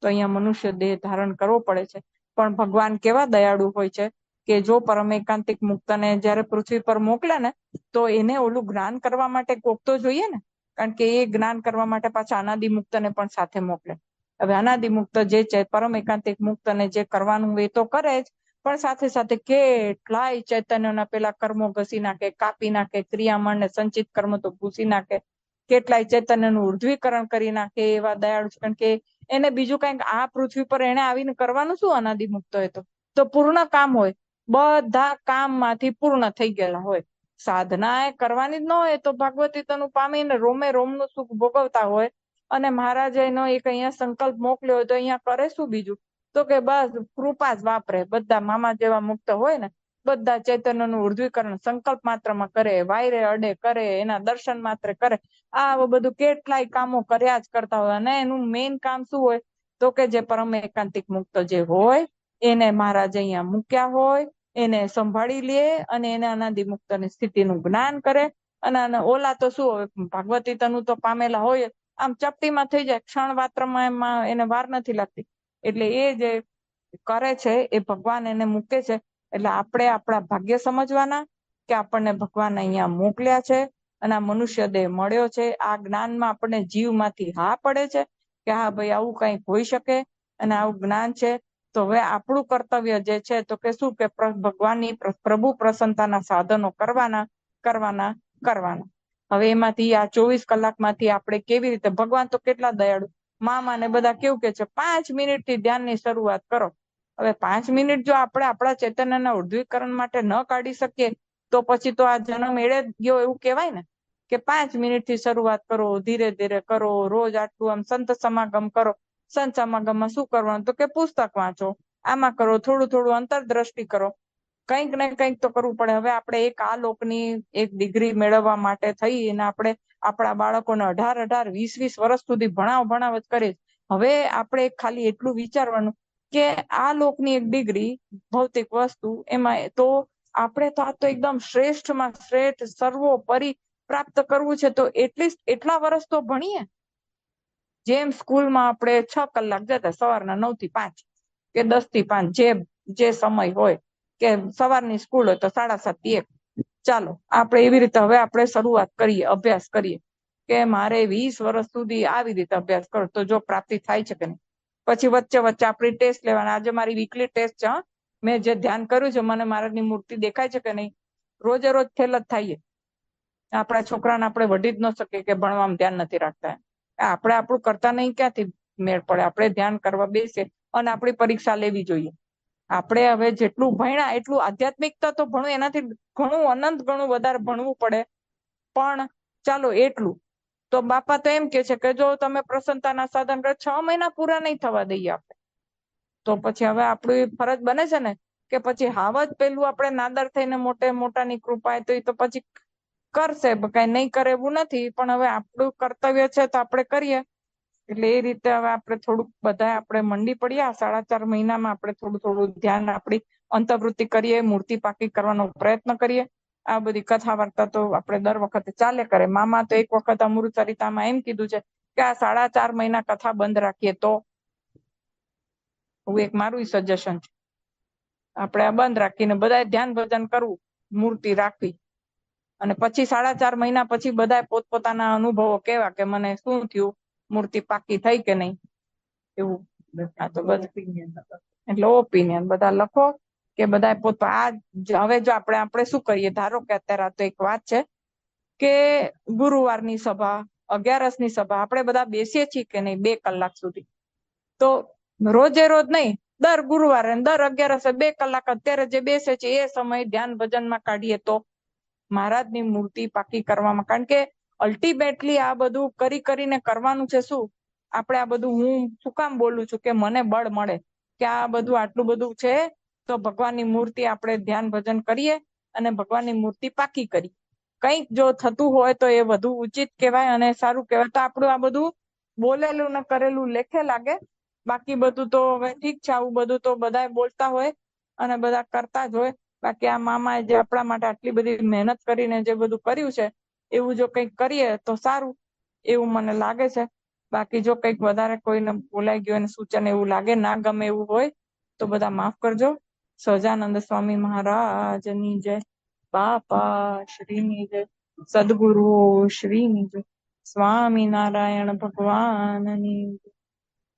S1: તો અહીંયા મનુષ્ય દેહ ધારણ કરવો પડે છે. પણ ભગવાન કેવા દયાળુ હોય છે કે જો પરમ એકાંતિક મુક્તને જયારે પૃથ્વી પર મોકલે ને તો એને ઓલું જ્ઞાન કરવા માટે કોક તો જોઈએ ને, કારણ કે એ જ્ઞાન કરવા માટે પાછા અનાદિ મુક્તને પણ સાથે મોકલે. હવે અનાદિ મુક્ત જે છે પરમ એકાંતિક મુક્તને જે કરવાનું એ તો કરે જ, પણ સાથે સાથે કેટલાય ચૈતન્યના પેલા કર્મો ઘસી નાખે, કાપી નાખે, ક્રિયામણ ને સંચિત કર્મ તો ભૂસી નાખે, કેટલાય ચૈતન્યનું ઉર્ધ્વીકરણ કરી નાખે. એવા દયાળુ છે, કારણ કે એને બીજું કઈક આ પૃથ્વી પર એને આવીને કરવાનું શું? અનાદિ મુક્ત હોય તો પૂર્ણ કામ હોય, બધા કામમાંથી પૂર્ણ થઈ ગયેલા હોય. સાધના એ કરવાની જ ન હોય તો ભાગવતી તનું પામીને રોમે રોમનું સુખ ભોગવતા હોય. અને મહારાજે એનો એક અહીંયા સંકલ્પ મોકલ્યો હોય તો અહીંયા કરે શું બીજું? તો કે બસ કૃપા જ વાપરે. બધા મામા જેવા મુક્ત હોય ને બધા ચૈતન્યનું ઉર્ધ્વીકરણ સંકલ્પ માત્રમાં કરે, વાયરે અડે કરે, એના દર્શન માત્ર કરે. આવું બધું કેટલાય કામો કર્યા જ કરતા હોય. અને એનું મેઇન કામ શું હોય તો કે જે પરમ એકાંતિક મુક્ત જે હોય એને મહારાજ અહીંયા મૂક્યા હોય, એને સંભાળી લે અને એને અનાદિ મુક્તની સ્થિતિનું જ્ઞાન કરે. અને ઓલા તો શું હોય, ભાગવતી તનું તો પામેલા હોય, આમ ચપટીમાં થઈ જાય, ક્ષણ માત્રમાં એમાં એને વાર નથી લાગતી. એટલે એ જે કરે છે એ ભગવાન એને મૂકે છે. એટલે આપણે આપણા ભાગ્ય સમજવાના કે આપણને ભગવાન અહીંયા મોકલ્યા છે અને આ મનુષ્ય દેહ મળ્યો છે. આ જ્ઞાનમાં આપણને જીવમાંથી હા પડે છે કે હા ભાઈ આવું કંઈક હોઈ શકે અને આવું જ્ઞાન છે. તો હવે આપણું કર્તવ્ય જે છે તો કે શું કે ભગવાનની પ્રભુ પ્રસન્નતાના સાધનો કરવાના કરવાના કરવાના. હવે એમાંથી આ 24 કલાકમાંથી આપણે કેવી રીતે, ભગવાન તો કેટલા દયાળુ, મામાને બધા કેવું કે છે 5 મિનિટથી ધ્યાનની શરૂઆત કરો. હવે 5 મિનિટ જો આપણે આપણા ચૈતન્યના ઉર્ધ્વીકરણ માટે ન કાઢી શકીએ તો પછી તો આ જન્મ એળે ગયો એવું કહેવાય ને. કે 5 મિનિટથી શરૂઆત કરો, ધીરે ધીરે કરો, રોજ આટલું આમ સંત સમાગમ કરો. સંત સમાગમમાં શું કરવાનું તો કે પુસ્તક વાંચો, આમાં કરો, થોડું થોડું અંતરદ્રષ્ટિ કરો, કંઈક ને કંઈક તો કરવું પડે. હવે આપણે એક આ લોકની એક ડિગ્રી મેળવવા માટે થઈ અને આપણે આપણા બાળકોને 18-18, 20-20 વર્ષ સુધી ભણાવ જ કરીએ. હવે આપણે ખાલી એટલું વિચારવાનું કે આ લોકની એક ડિગ્રી ભૌતિક વસ્તુ એમાં તો આપણે તો આ તો એકદમ શ્રેષ્ઠમાં શ્રેષ્ઠ સર્વોપરી પ્રાપ્ત કરવું છે તો એટલા વર્ષ તો ભણીએ. જેમ સ્કૂલમાં આપણે 6 કલાક જતા, સવારના 9 થી 5 કે 10 થી 5, જે સમય હોય, કે સવારની સ્કૂલ હોય તો 7:30 થી 1. ચાલો આપણે એવી રીતે હવે આપણે શરૂઆત કરીએ, અભ્યાસ કરીએ કે મારે 20 વર્ષ સુધી આવી રીતે અભ્યાસ કરો તો જો પ્રાપ્તિ થાય છે કે નહીં. પછી વચ્ચે વચ્ચે આપણી ટેસ્ટ લેવાના. આજે મારી વીકલી ટેસ્ટ છે. મેં જે ધ્યાન કર્યું છે મને મહારાજની મૂર્તિ દેખાય છે કે નહીં. રોજે રોજ ફેલ જ થઈએ. આપણા છોકરાને આપણે વઢી જ ન શકીએ કે ભણવામાં ધ્યાન નથી રાખતા. આપણે આપણું કરતા નહીં ક્યાંથી મેળ પડે. આપણે ધ્યાન કરવા બેસીએ અને આપણી પરીક્ષા લેવી જોઈએ. આપણે હવે જેટલું ભણ્યા એટલું આધ્યાત્મિકતા તો ભણવું, એનાથી ઘણું અનંત ગણું વધારે ભણવું પડે. પણ ચાલો એટલું તો બાપા તો એમ કે છે કે જો તમે પ્રસન્નતાના સાધન 6 મહિના પૂરા નહીં થવા દઈએ આપણે તો પછી હવે આપણી ફરજ બને છે ને કે પછી હાવ જ પેલું આપણે નાદર થઈને મોટાની કૃપા તો એ તો પછી કરશે, કઈ નહીં કરે એવું નથી. પણ હવે આપણું કર્તવ્ય છે તો આપણે કરીએ. એટલે એ રીતે હવે આપણે થોડુંક બધા આપણે મંડી પડીએ. 4.5 મહિનામાં આપણે થોડું ધ્યાન આપણી અંતર્વૃત્તિ કરીએ, મૂર્તિ પાકી કરવાનો પ્રયત્ન કરીએ. આ બધી કથા વાર્તા તો આપણે દર વખતે ચાલે કરે. મામા તો એક વખત અમૃત ચરિતામાં એમ કીધું છે કે આ 4.5 મહિના કથા બંધ રાખીએ તો હું એક મારું સજેશન છે. આપણે આ બંધ રાખીને બધા ધ્યાન ભજન કરવું, મૂર્તિ રાખવી અને પછી 4.5 મહિના પછી બધા પોતપોતાના અનુભવો કેવા કે મને શું થયું, મૂર્તિ પાકી થઈ કે નહીં એવું. આ તો એટલે ઓપિનિયન બધા લખો કે બધા પોત આ હવે જો આપણે શું કરીએ, ધારો કે અત્યારે તો એક વાત છે કે ગુરુવારની સભા, 11ની સભા આપણે બધા બેસીએ છીએ કે નહીં 2 કલાક સુધી. તો રોજે રોજ નહીં, દર ગુરુવારે દર 11 2 કલાક અત્યારે જે બેસે છે એ સમય ધ્યાન ભજનમાં કાઢીએ તો મહારાજની મૂર્તિ પાકી કરવામાં. કારણ કે અલ્ટિમેટલી આ બધું કરીને કરવાનું છે શું, આપણે આ બધું હું શું કામ બોલું છું કે મને બળ મળે કે આ બધું આટલું બધું છે તો ભગવાનની મૂર્તિ આપણે ધ્યાન ભજન કરીએ અને ભગવાનની મૂર્તિ પાકી કરી. કંઈક જો થતું હોય તો એ વધુ ઉચિત કહેવાય અને સારું કહેવાય. તો આપણું આ બધું બોલેલું ને કરેલું લેખે લાગે. બાકી બધું તો હવે ઠીક છે, આવું બધું તો બધા બોલતા હોય અને બધા કરતા જ હોય. બાકી આ મામાએ જે આપણા માટે આટલી બધી મહેનત કરીને જે બધું કર્યું છે એવું જો કંઈક કરીએ તો સારું એવું મને લાગે છે. બાકી જો કંઈક વધારે કોઈને બોલાઈ ગયું અને સૂચન એવું લાગે, ના ગમે એવું હોય તો બધા માફ કરજો. સહજાનંદ સ્વામી મહારાજની જય, બાપા શ્રીની જય, સદગુરુ શ્રીની જય, સ્વામિનારાયણ ભગવાનની